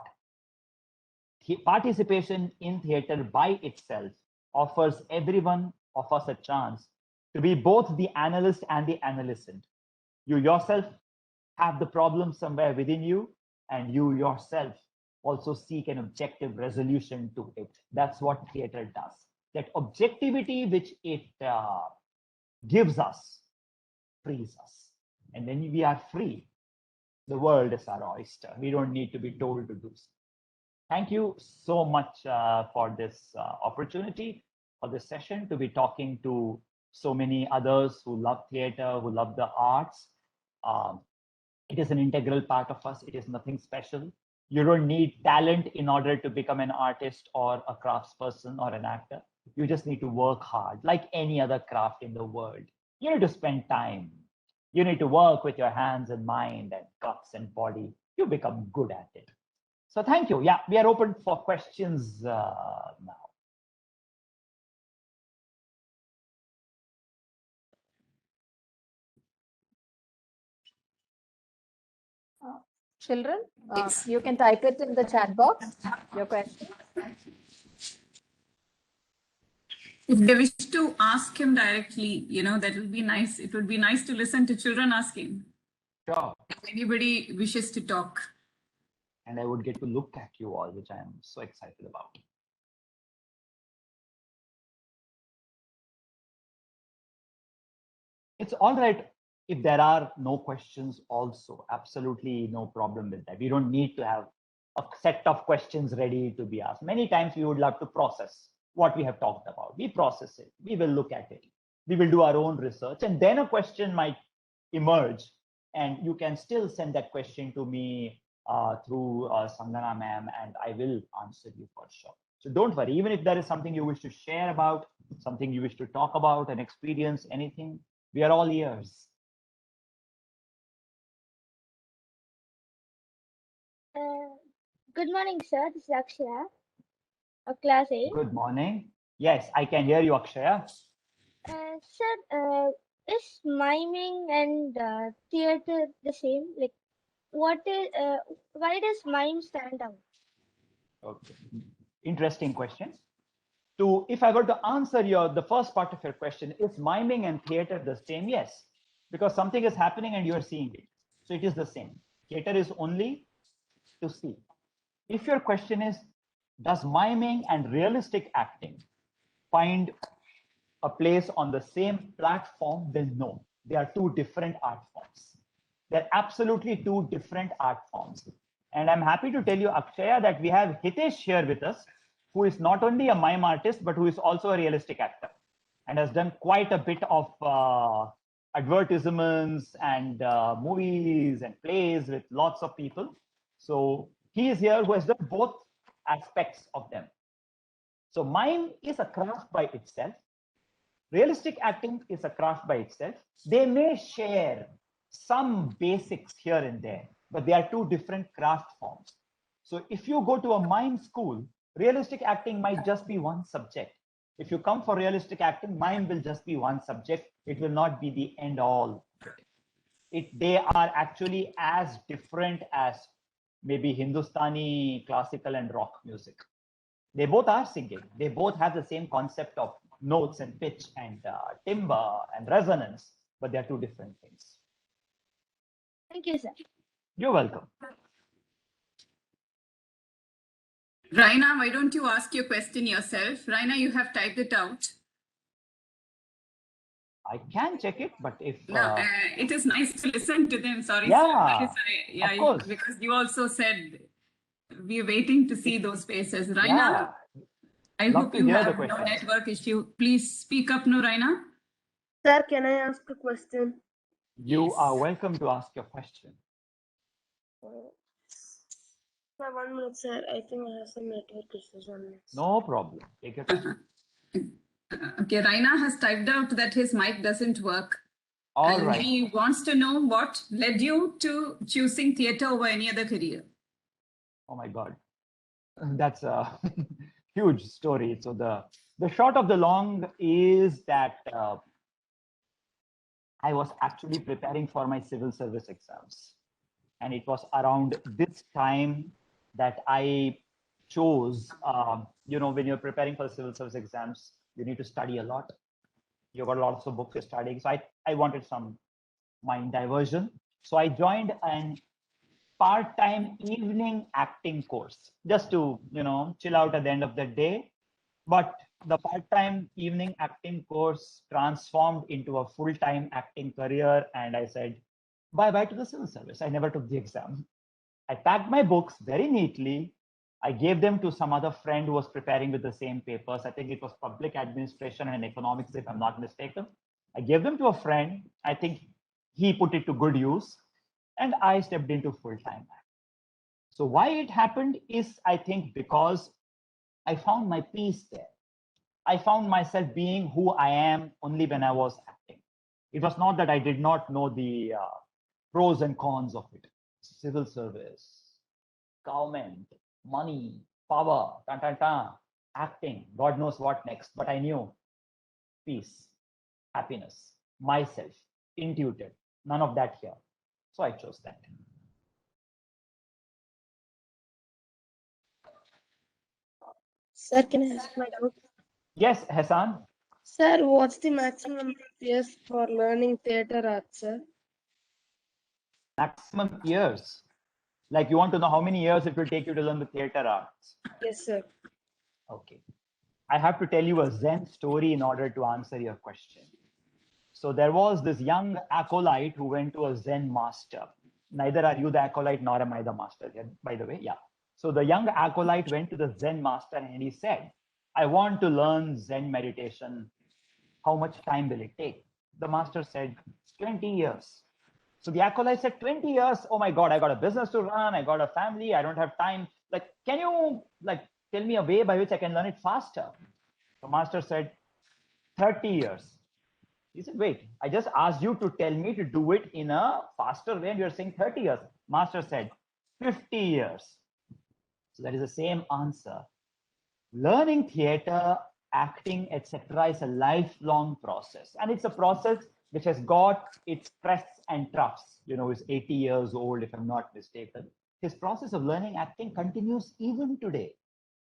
participation in theater by itself offers everyone of us a chance to be both the analyst and the analysant. You yourself have the problem somewhere within you, and you yourself also seek an objective resolution to it. That's what theater does. That objectivity which it gives us frees us. And when we are free, the world is our oyster. We don't need to be told to do so. Thank you so much for this opportunity, for this session, to be talking to so many others who love theater, who love the arts. It is an integral part of us. It is nothing special. You don't need talent in order to become an artist or a craftsperson or an actor. You just need to work hard, like any other craft in the world. You need to spend time. You need to work with your hands and mind and guts and body. You become good at it. So thank you. Yeah, we are open for questions now. Children, you can type it in the chat box, your question. If they wish to ask him directly, that will be nice. It would be nice to listen to children asking. Sure. If anybody wishes to talk. And I would get to look at you all, which I am so excited about. It's all right if there are no questions also. Absolutely no problem with that. We don't need to have a set of questions ready to be asked. Many times we would love to process what we have talked about. We process it. We will look at it. We will do our own research. And then a question might emerge. And you can still send that question to me through Sangana ma'am, and I will answer you for sure. So don't worry. Even if there is something you wish to share about, something you wish to talk about, an experience, anything, we are all ears. Good morning, sir. This is Akshaya of Class 8. Good morning. Yes, I can hear you, Akshaya. Sir, is miming and theater the same? Like, why does mime stand out? Okay. Interesting question. If I were to answer the first part of your question, is miming and theater the same? Yes, because something is happening and you are seeing it. So it is the same. Theater is only to see. If your question is, does miming and realistic acting find a place on the same platform? Then no, they are two different art forms. They're absolutely two different art forms. And I'm happy to tell you, Akshaya, that we have Hitesh here with us, who is not only a mime artist, but who is also a realistic actor and has done quite a bit of advertisements and movies and plays with lots of people. So he is here who has done both aspects of them. So mime is a craft by itself. Realistic acting is a craft by itself. They may share some basics here and there, but they are two different craft forms. So if you go to a mime school, realistic acting might just be one subject. If you come for realistic acting, mime will just be one subject. It will not be the end all. They are actually as different as maybe Hindustani classical and rock music. They both are singing. They both have the same concept of notes and pitch and timbre and resonance, but they are two different things. Thank you, sir. You're welcome. Raina, why don't you ask your question yourself? Raina, you have typed it out. I can check it, but if it is nice to listen to them. Sorry, yeah, yeah, of course. Because you also said we're waiting to see those faces. Raina, yeah. I Love hope to you hear the have no questions. network issue. Please speak up, no, Raina. Sir, can I ask a question? You Yes. are welcome to ask your question. Sir, 1 minute, sir. I think I have some network issues on this. No problem. Take your time. Okay, Raina has typed out that his mic doesn't work. All and right. he wants to know what led you to choosing theatre over any other career. Oh my God. That's a huge story. So the short of the long is that I was actually preparing for my civil service exams. And it was around this time that I chose, when you're preparing for the civil service exams, you need to study a lot. You've got lots of books you're studying. So I wanted some mind diversion. So I joined an part-time evening acting course just to, chill out at the end of the day. But the part-time evening acting course transformed into a full-time acting career. And I said, bye-bye to the civil service. I never took the exam. I packed my books very neatly. I gave them to some other friend who was preparing with the same papers. I think it was public administration and economics, if I'm not mistaken. I gave them to a friend. I think he put it to good use. And I stepped into full-time. So why it happened is, I think, because I found my peace there. I found myself being who I am only when I was acting. It was not that I did not know the pros and cons of it. Civil service, government, money, power, acting, God knows what next. But I knew peace, happiness, myself, intuitive, none of that here. So I chose that. Sir, can I ask my doubt? Yes, Hassan. Sir, what's the maximum years for learning theatre arts, sir? Maximum years. Like, you want to know how many years it will take you to learn the theatre arts? Yes, sir. Okay. I have to tell you a Zen story in order to answer your question. So there was this young acolyte who went to a Zen master. Neither are you the acolyte nor am I the master, by the way. Yeah. So the young acolyte went to the Zen master and he said, I want to learn Zen meditation. How much time will it take? The master said, 20 years. So the acolyte said, 20 years? Oh my God, I got a business to run. I got a family. I don't have time. Like, can you tell me a way by which I can learn it faster? The master said, 30 years. He said, wait, I just asked you to tell me to do it in a faster way and you're saying 30 years. Master said, 50 years. So that is the same answer. Learning theater, acting, etc. is a lifelong process. And it's a process which has got its crests and troughs. He's 80 years old, if I'm not mistaken. His process of learning acting continues even today.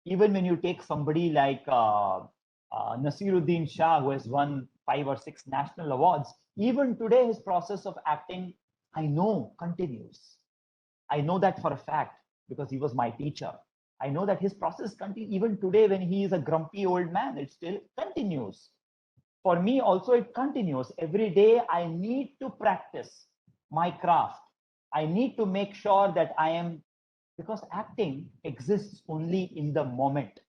Even when you take somebody like Nasiruddin Shah, who has won 5 or 6 national awards, even today his process of acting, I know, continues. I know that for a fact because he was my teacher. I know that his process continues even today when he is a grumpy old man. It still continues. For me also, it continues. Every day I need to practice my craft. I need to make sure that I am, because acting exists only in the moment.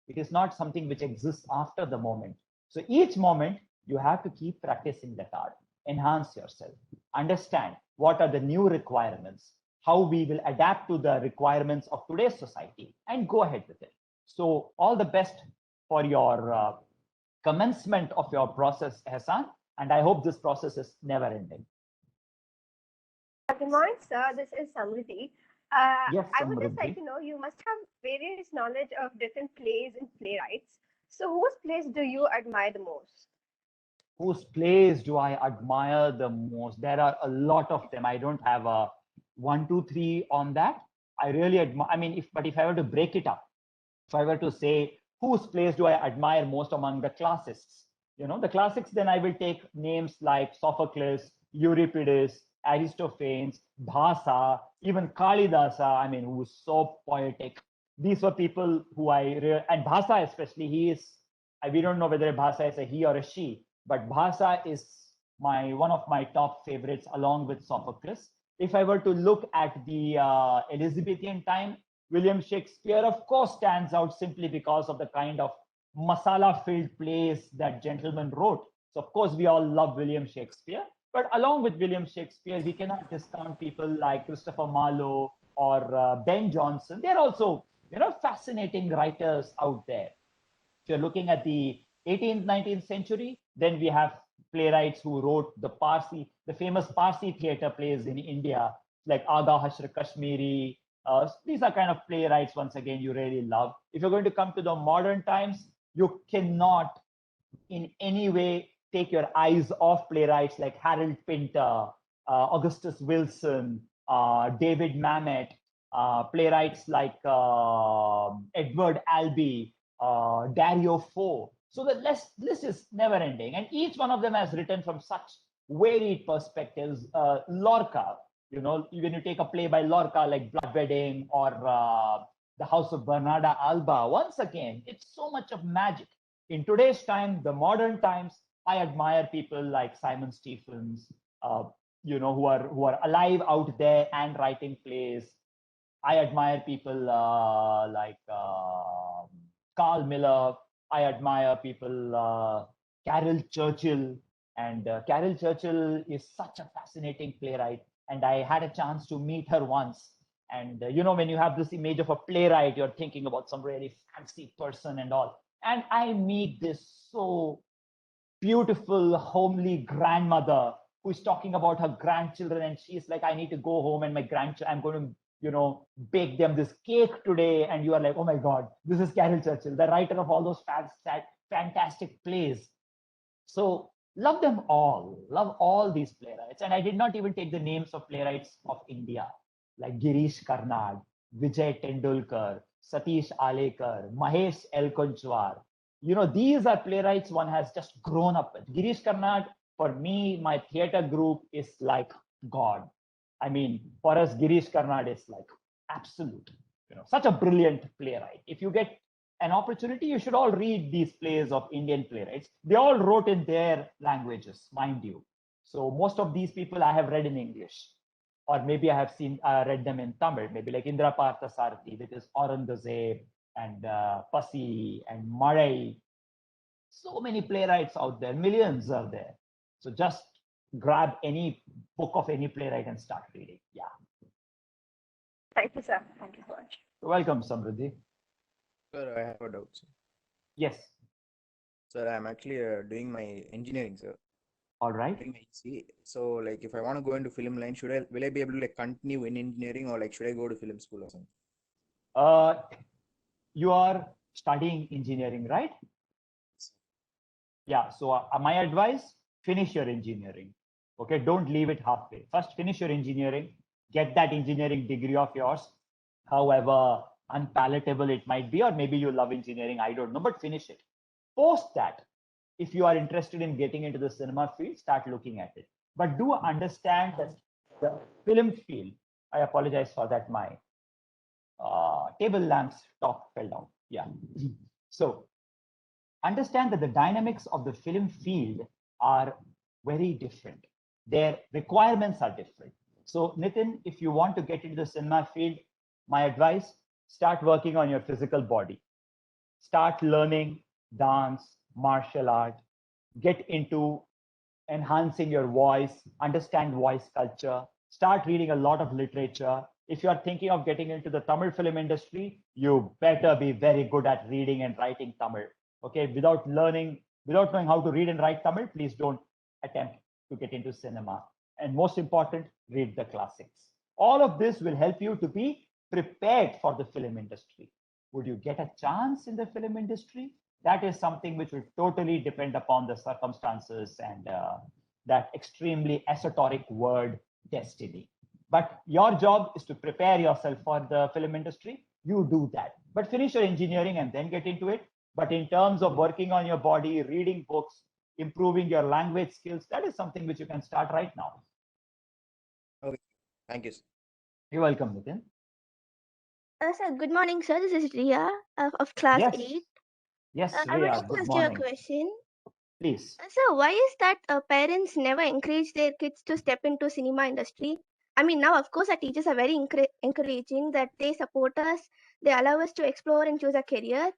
It is not something which exists after the moment. So each moment you have to keep practicing that art, enhance yourself, understand what are the new requirements, how we will adapt to the requirements of today's society, and go ahead with it. So all the best for your commencement of your process, Hassan, and I hope this process is never ending. Good morning, sir. This is Samriti. Yes, I would just Samriti. like to know, you must have various knowledge of different plays and playwrights. So whose plays do you admire the most? Whose plays do I admire the most? There are a lot of them. I don't have a 1, 2, 3 on that. I really admire, if I were to break it up, if I were to say whose plays do I admire most among the classics? The classics, then I will take names like Sophocles, Euripides, Aristophanes, Bhasa, even Kalidasa, who was so poetic. These were people who and Bhasa especially, we don't know whether Bhasa is a he or a she, but Bhasa is one of my top favorites along with Sophocles. If I were to look at the Elizabethan time, William Shakespeare, of course, stands out simply because of the kind of masala-filled plays that gentleman wrote. So, of course, we all love William Shakespeare. But along with William Shakespeare, we cannot discount people like Christopher Marlowe or Ben Jonson. They're also, fascinating writers out there. If you're looking at the 18th, 19th century, then we have playwrights who wrote the famous Parsi theater plays in India, like Aga Hashr Kashmiri. These are kind of playwrights, once again, you really love. If you're going to come to the modern times, you cannot in any way take your eyes off playwrights like Harold Pinter, Augustus Wilson, David Mamet, playwrights like Edward Albee, Dario Fo. So the list is never ending. And each one of them has written from such varied perspectives. Lorca, when you take a play by Lorca like Blood Wedding or The House of Bernarda Alba, once again, it's so much of magic. In today's time, the modern times, I admire people like Simon Stephens, who are alive out there and writing plays. I admire people like Carl Miller. I admire people, Carol Churchill. And Carol Churchill is such a fascinating playwright. And I had a chance to meet her once. And, when you have this image of a playwright, you're thinking about some really fancy person and all. And I meet this so beautiful, homely grandmother who is talking about her grandchildren. And she's like, I need to go home and my grandchildren, I'm going to, bake them this cake today. And you are like, oh my God, this is Carol Churchill, the writer of all those fantastic plays. So love them all, love all these playwrights. And I did not even take the names of playwrights of India, like Girish Karnad, Vijay Tendulkar, Satish Alekar, Mahesh Elkonchwar. These are playwrights one has just grown up with. Girish Karnad, for me, my theater group is like God. For us, Girish Karnad is like absolute, such a brilliant playwright. If you get an opportunity, you should all read these plays of Indian playwrights. They all wrote in their languages, mind you. So most of these people I have read in English, or maybe I have read them in Tamil, maybe like Indra Partha Sarathi, that is Aurangzeb and Pasi and Malai. So many playwrights out there, millions are there. So just grab any book of any playwright and start reading. Yeah. Thank you, sir. Thank you so much. Welcome, Samriddhi. Sir, I have a doubt, sir. Yes. Sir, I'm actually doing my engineering, sir. All right. Doing my EC. So, like, if I want to go into film line, will I be able to like continue in engineering, or like should I go to film school or something? You are studying engineering, right? Yeah. So my advice: finish your engineering. Okay, don't leave it halfway. First, finish your engineering. Get that engineering degree of yours, however unpalatable it might be, or maybe you love engineering, I don't know, but finish it. Post that, if you are interested in getting into the cinema field, start looking at it. But do understand that the film field, I apologize for that, my table lamps top fell down. Yeah. So understand that the dynamics of the film field are very different. Their requirements are different. So Nitin, if you want to get into the cinema field, my advice, start working on your physical body. Start learning dance, martial art, get into enhancing your voice, understand voice culture, start reading a lot of literature. If you are thinking of getting into the Tamil film industry, you better be very good at reading and writing Tamil. Okay, without knowing how to read and write Tamil, please don't attempt to get into cinema. And most important, read the classics. All of this will help you to be prepared for the film industry. Would you get a chance in the film industry? That is something which will totally depend upon the circumstances and that extremely esoteric word, destiny. But your job is to prepare yourself for the film industry. You do that. But finish your engineering and then get into it. But in terms of working on your body, reading books, improving your language skills, that is something which you can start right now. Okay, thank you, sir. You're welcome, Nitin. Sir, good morning, sir. This is Ria of class Yes. 8. Yes, I would Ria, like to good ask you a morning. question. Please. Sir, why is that parents never encourage their kids to step into cinema industry? I mean, now, of course, our teachers are very encouraging that they support us, they allow us to explore and choose a career.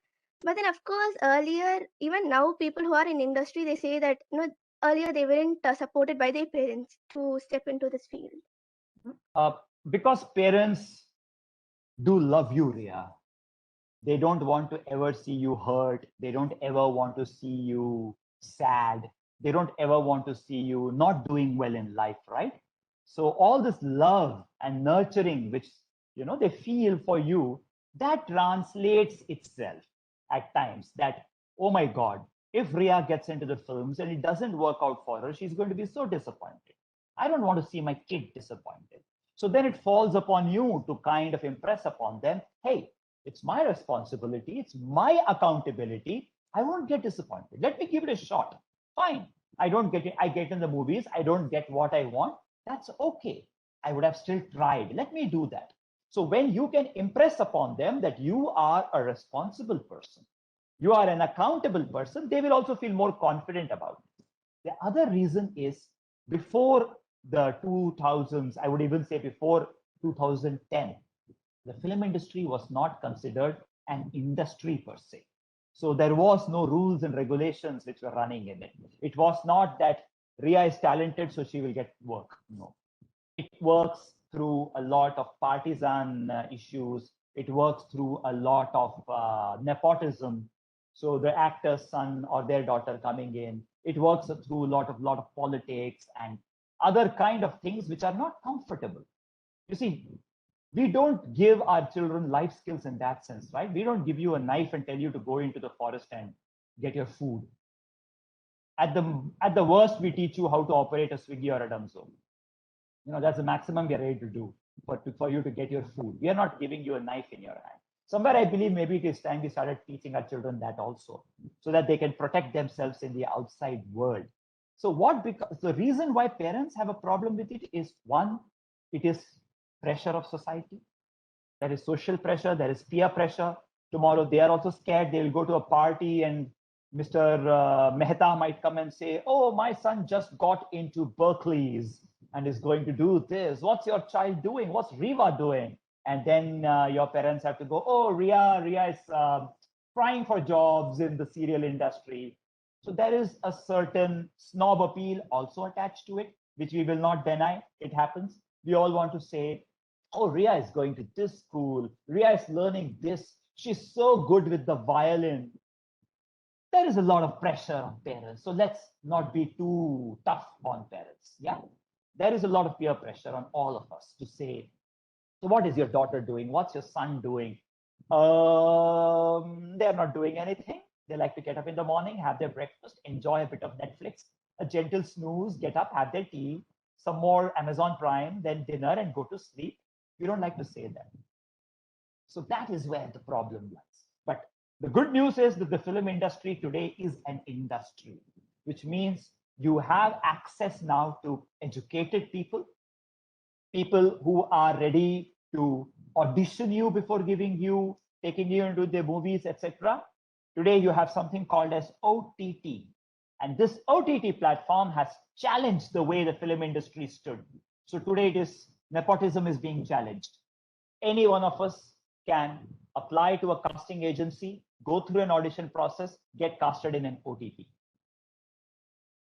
But then, of course, earlier, even now, people who are in industry, they say that, earlier they weren't supported by their parents to step into this field. Because parents do love you, Ria. They don't want to ever see you hurt. They don't ever want to see you sad. They don't ever want to see you not doing well in life, right? So all this love and nurturing, which they feel for you, that translates itself at times that, oh my God, if Ria gets into the films and it doesn't work out for her, she's going to be so disappointed. I don't want to see my kid disappointed. So then it falls upon you to kind of impress upon them, hey, it's my responsibility. It's my accountability. I won't get disappointed. Let me give it a shot. Fine. I don't get it. I get in the movies. I don't get what I want. That's okay. I would have still tried. Let me do that. So when you can impress upon them that you are a responsible person, you are an accountable person, they will also feel more confident about it. The other reason is before the 2000s, I would even say before 2010, the film industry was not considered an industry per se. So there was no rules and regulations which were running in it. It was not that Ria is talented, so she will get work. No. It works through a lot of partisan issues. It works through a lot of nepotism. So the actor's son or their daughter coming in. It works through a lot of politics and other kind of things which are not comfortable. You see, we don't give our children life skills in that sense, right? We don't give you a knife and tell you to go into the forest and get your food. At the worst, we teach you how to operate a Swiggy or a Dunzo. That's the maximum we are ready to do for you to get your food. We are not giving you a knife in your hand. Somewhere I believe maybe it is time we started teaching our children that also, so that they can protect themselves in the outside world. So the reason why parents have a problem with it is, one, it is pressure of society. There is social pressure, there is peer pressure. Tomorrow they are also scared. They will go to a party and Mr. Mehta might come and say, oh, my son just got into Berkeley's and is going to do this. What's your child doing? What's Riva doing? And then your parents have to go, oh, Ria is trying for jobs in the serial industry. So there is a certain snob appeal also attached to it, which we will not deny. It happens. We all want to say, oh, Ria is going to this school. Ria is learning this. She's so good with the violin. There is a lot of pressure on parents. So let's not be too tough on parents. Yeah. There is a lot of peer pressure on all of us to say, so what is your daughter doing? What's your son doing? They're not doing anything. They like to get up in the morning, have their breakfast, enjoy a bit of Netflix, a gentle snooze, get up, have their tea, some more Amazon Prime, then dinner and go to sleep. We don't like to say that. So that is where the problem lies. But the good news is that the film industry today is an industry, which means you have access now to educated people who are ready to audition you before taking you into the movies, etc. Today you have something called as OTT. And this OTT platform has challenged the way the film industry stood. So today nepotism is being challenged. Any one of us can apply to a casting agency, go through an audition process, get casted in an OTT.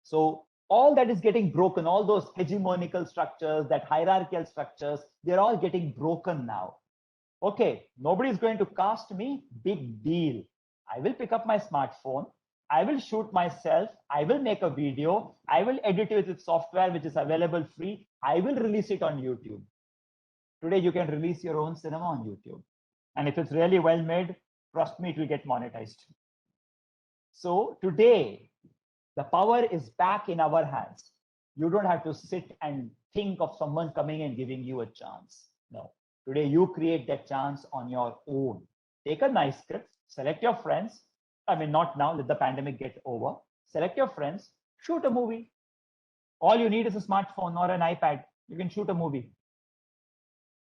So all that is getting broken, all those hegemonical structures, that hierarchical structures, they're all getting broken now. Okay, nobody's going to cast me, big deal. I will pick up my smartphone, I will shoot myself, I will make a video, I will edit it with software which is available free, I will release it on YouTube. Today you can release your own cinema on YouTube. And if it's really well made, trust me, it will get monetized. So today, the power is back in our hands. You don't have to sit and think of someone coming and giving you a chance. No. Today, you create that chance on your own. Take a nice script, select your friends, I mean, not now, let the pandemic get over. Select your friends, shoot a movie. All you need is a smartphone or an iPad. You can shoot a movie.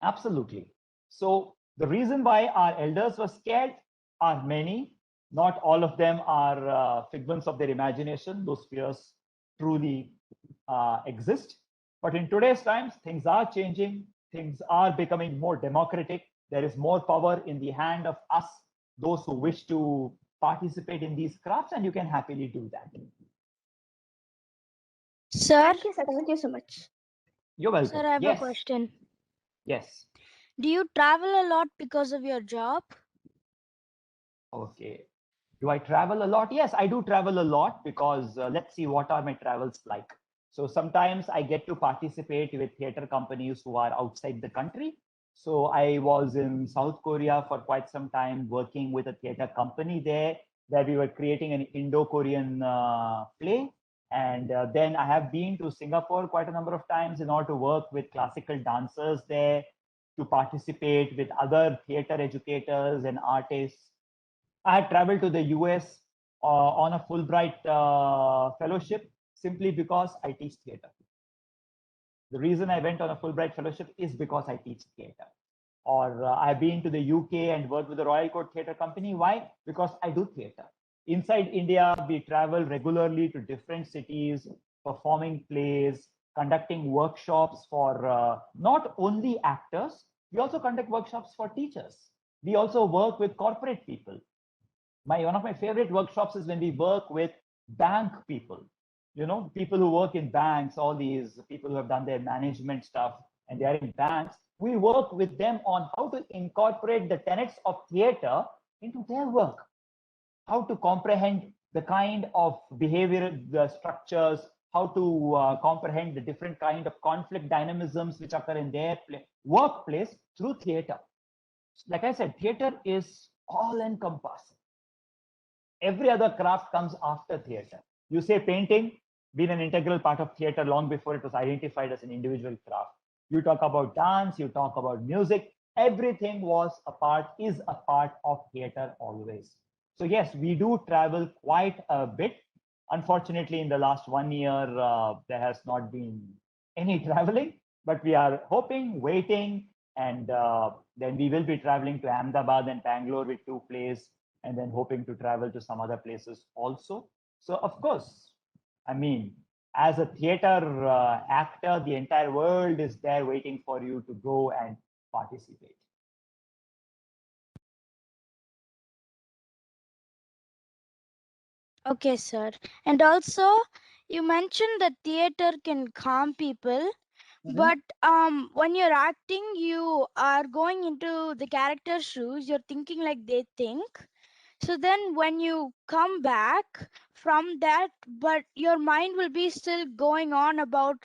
Absolutely. So the reason why our elders were scared are many. Not all of them are figments of their imagination. Those fears truly exist. But in today's times, things are changing. Things are becoming more democratic. There is more power in the hand of us, those who wish to participate in these crafts, and you can happily do that. Sir? Thank you, sir. Thank you so much. You're welcome. Sir, I have Yes. a question. Yes. Do you travel a lot because of your job? Okay. Do I travel a lot? Yes, I do travel a lot because let's see, what are my travels like? So sometimes I get to participate with theater companies who are outside the country. So I was in South Korea for quite some time working with a theater company there where we were creating an Indo-Korean play. And then I have been to Singapore quite a number of times in order to work with classical dancers there, to participate with other theater educators and artists. I had traveled to the US on a Fulbright fellowship simply because I teach theater. The reason I went on a Fulbright fellowship is because I teach theater. Or I've been to the UK and worked with the Royal Court Theatre Company. Why? Because I do theater. Inside India, we travel regularly to different cities, performing plays, conducting workshops for not only actors, we also conduct workshops for teachers. We also work with corporate people. One of my favorite workshops is when we work with bank people, people who work in banks, all these people who have done their management stuff and they are in banks. We work with them on how to incorporate the tenets of theater into their work, how to comprehend the kind of behavioral structures, how to comprehend the different kind of conflict dynamisms which occur in their workplace through theater. Like I said, theater is all encompassing. Every other craft comes after theater. You say painting, been an integral part of theater long before it was identified as an individual craft. You talk about dance, you talk about music, everything is a part of theater always. So yes, we do travel quite a bit. Unfortunately, in the last 1 year, there has not been any traveling, but we are hoping, waiting, and then we will be traveling to Ahmedabad and Bangalore with 2 plays, and then hoping to travel to some other places also. So of course, I mean, as a theater actor, the entire world is there waiting for you to go and participate. Okay, sir. And also, you mentioned that theater can calm people, but when you're acting, you are going into the character's shoes, you're thinking like they think. So then when you come back from that, but your mind will be still going on about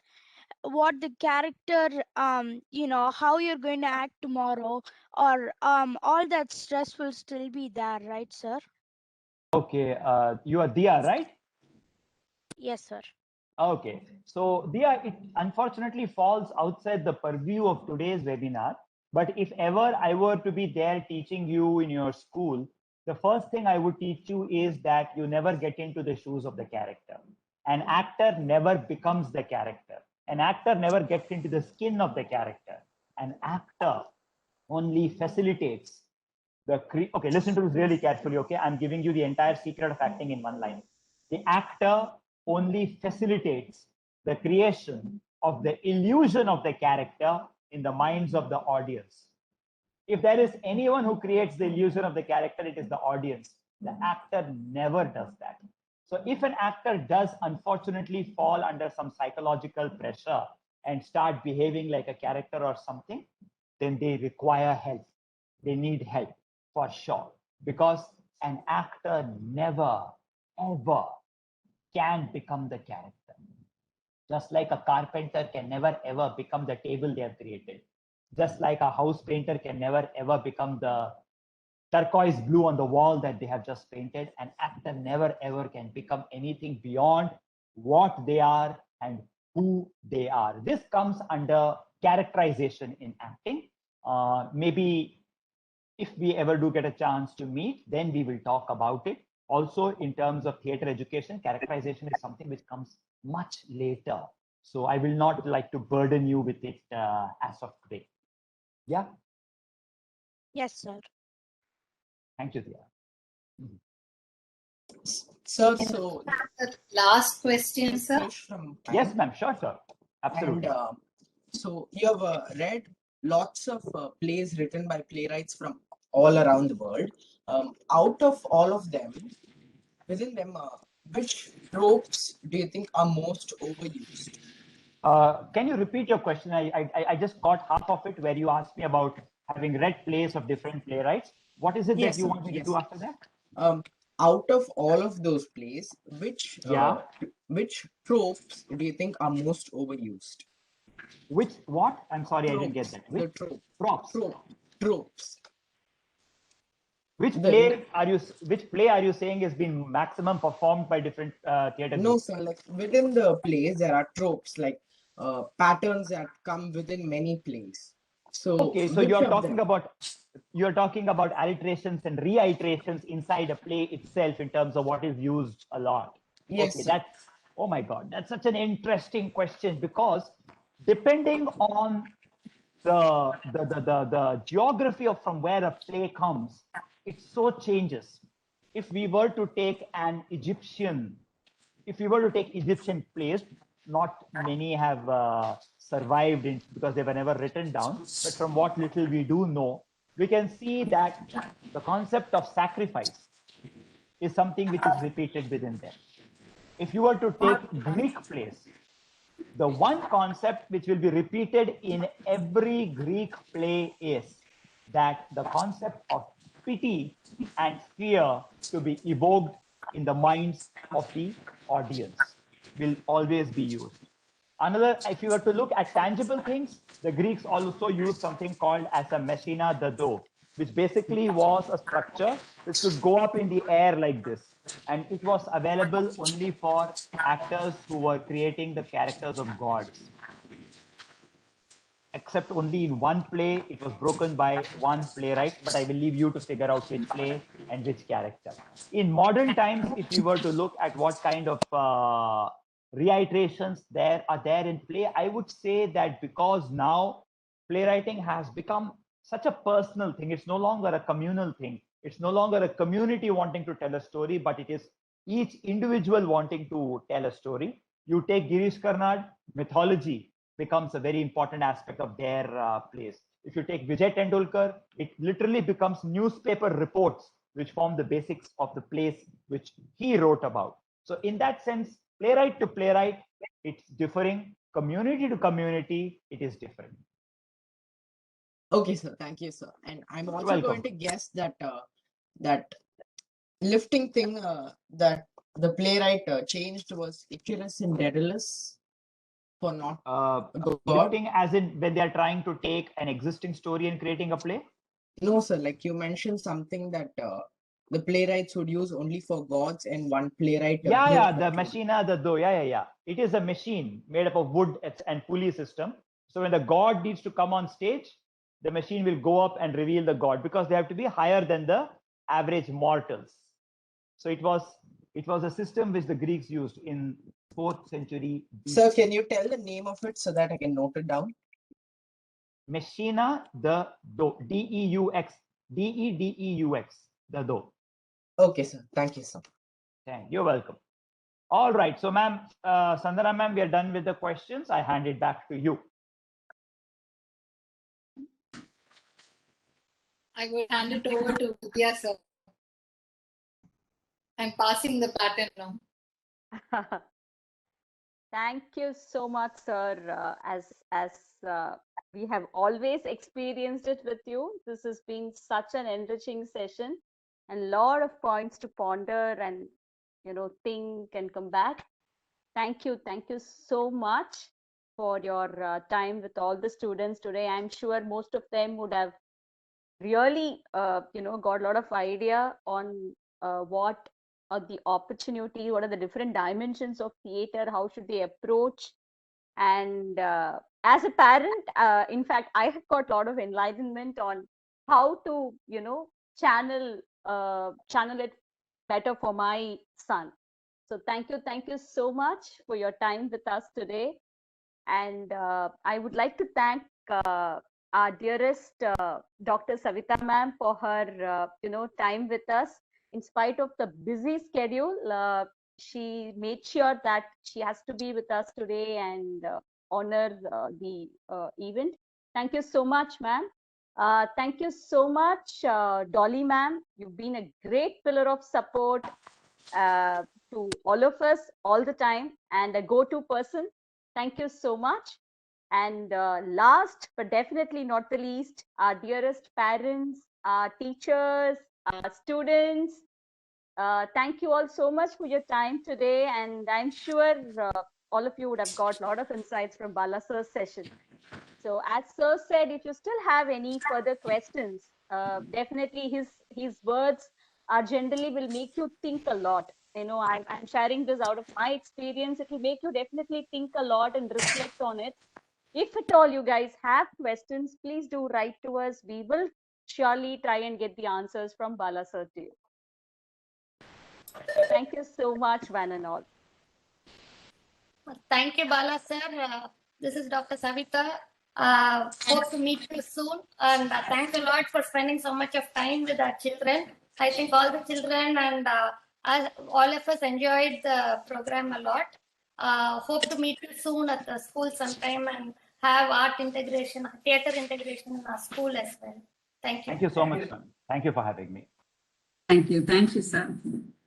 what the character, how you're going to act tomorrow, or all that stress will still be there, right, sir? Okay, you are Dia, right? Yes, sir. Okay, so Dia, it unfortunately falls outside the purview of today's webinar. But if ever I were to be there teaching you in your school, the first thing I would teach you is that you never get into the shoes of the character. An actor never becomes the character. An actor never gets into the skin of the character. An actor only facilitates okay, listen to this really carefully, okay? I'm giving you the entire secret of acting in one line. The actor only facilitates the creation of the illusion of the character in the minds of the audience. If there is anyone who creates the illusion of the character, it is the audience. The actor never does that. So if an actor does unfortunately fall under some psychological pressure and start behaving like a character or something, then they require help. They need help for sure, because an actor never, ever can become the character. Just like a carpenter can never, ever become the table they have created. Just like a house painter can never, ever become the turquoise blue on the wall that they have just painted. An actor never, ever can become anything beyond what they are and who they are. This comes under characterization in acting. Maybe if we ever do get a chance to meet, then we will talk about it. Also, in terms of theater education, characterization is something which comes much later. So I will not like to burden you with it as of today. Yeah. Yes, sir. Thank you, Dia. Sir, so the last question, sir. Yes, ma'am. Sure, sir. Absolutely. And so you have read lots of plays written by playwrights from all around the world. Out of all of them, within them, which tropes do you think are most overused? Can you repeat your question? I just got half of it where you asked me about having read plays of different playwrights. What is it that you want me to do after that? Out of all of those plays, which tropes do you think are most overused? Which what? I'm sorry, tropes. I didn't get that. Which tropes? Tropes. Which play are you saying has been maximum performed by different theater groups? No, sir. Like within the plays, there are tropes, like patterns that come within many plays. So okay, so you're talking about alliterations and reiterations inside a play itself in terms of what is used a lot. Yes, okay, sir. That's oh my God, that's such an interesting question, because depending on the geography of from where a play comes, it so changes. If we were to take Egyptian plays, not many have survived because they were never written down. But from what little we do know, we can see that the concept of sacrifice is something which is repeated within them. If you were to take Greek plays, the one concept which will be repeated in every Greek play is that the concept of pity and fear to be evoked in the minds of the audience will always be used. Another, if you were to look at tangible things, the Greeks also used something called as a machina dado, which basically was a structure which could go up in the air like this. And it was available only for actors who were creating the characters of gods. Except only in one play, it was broken by one playwright, but I will leave you to figure out which play and which character. In modern times, if you were to look at what kind of reiterations there are in play, I would say that because now playwriting has become such a personal thing, it's no longer a communal thing. It's no longer a community wanting to tell a story, but it is each individual wanting to tell a story. You take Girish Karnad, mythology becomes a very important aspect of their plays. If you take Vijay Tendulkar, it literally becomes newspaper reports which form the basics of the plays which he wrote about. So in that sense, playwright to playwright, it's differing. Community to community, it is different. Okay, sir. Thank you, sir. And I'm also going to guess that that lifting thing that the playwright changed was Icarus and Daedalus for not lifting as in when they are trying to take an existing story and creating a play? No, sir. Like you mentioned something that the playwrights would use only for gods, and one playwright. The machina dado. It is a machine made up of wood and pulley system. So when the god needs to come on stage, the machine will go up and reveal the god, because they have to be higher than the average mortals. So it was a system which the Greeks used in 4th century. Sir, can you tell the name of it so that I can note it down? Machina dado. D-E-U-X. D-E-D-E-U-X. Dado. Okay, sir. Thank you, sir. You're welcome. All right. So, ma'am, Sandhana, ma'am, we are done with the questions. I hand it back to you. I will hand it over to Vidya, sir. I'm passing the baton now. Thank you so much, sir. As we have always experienced it with you, this has been such an enriching session, and a lot of points to ponder and think and come back. Thank you so much for your time with all the students today. I'm sure most of them would have really got a lot of idea on what are the opportunities, what are the different dimensions of theater, how should they approach. And as a parent, in fact, I have got a lot of enlightenment on how to channel it better for my son. So thank you so much for your time with us today. And I would like to thank our dearest Dr. Savita ma'am for her time with us. In spite of the busy schedule, she made sure that she has to be with us today and honor the event. Thank you so much, ma'am. Thank you so much, Dolly ma'am. You've been a great pillar of support to all of us all the time and a go-to person. Thank you so much. And last but definitely not the least, our dearest parents, our teachers, our students. Thank you all so much for your time today. And I'm sure all of you would have got a lot of insights from Bala sir's session. So as Sir said, if you still have any further questions, definitely his words are generally will make you think a lot. I'm sharing this out of my experience. It will make you definitely think a lot and reflect on it. If at all you guys have questions, please do write to us. We will surely try and get the answers from Bala sir to you. Thank you so much, one and all. Thank you, Bala sir. This is Dr. Savita. Hope to meet you soon. And thanks a lot for spending so much of time with our children. I think all the children and all of us enjoyed the program a lot. Hope to meet you soon at the school sometime and have art integration, theater integration in our school as well. Thank you. Thank you so much, ma'am. Thank you for having me. Thank you, sir.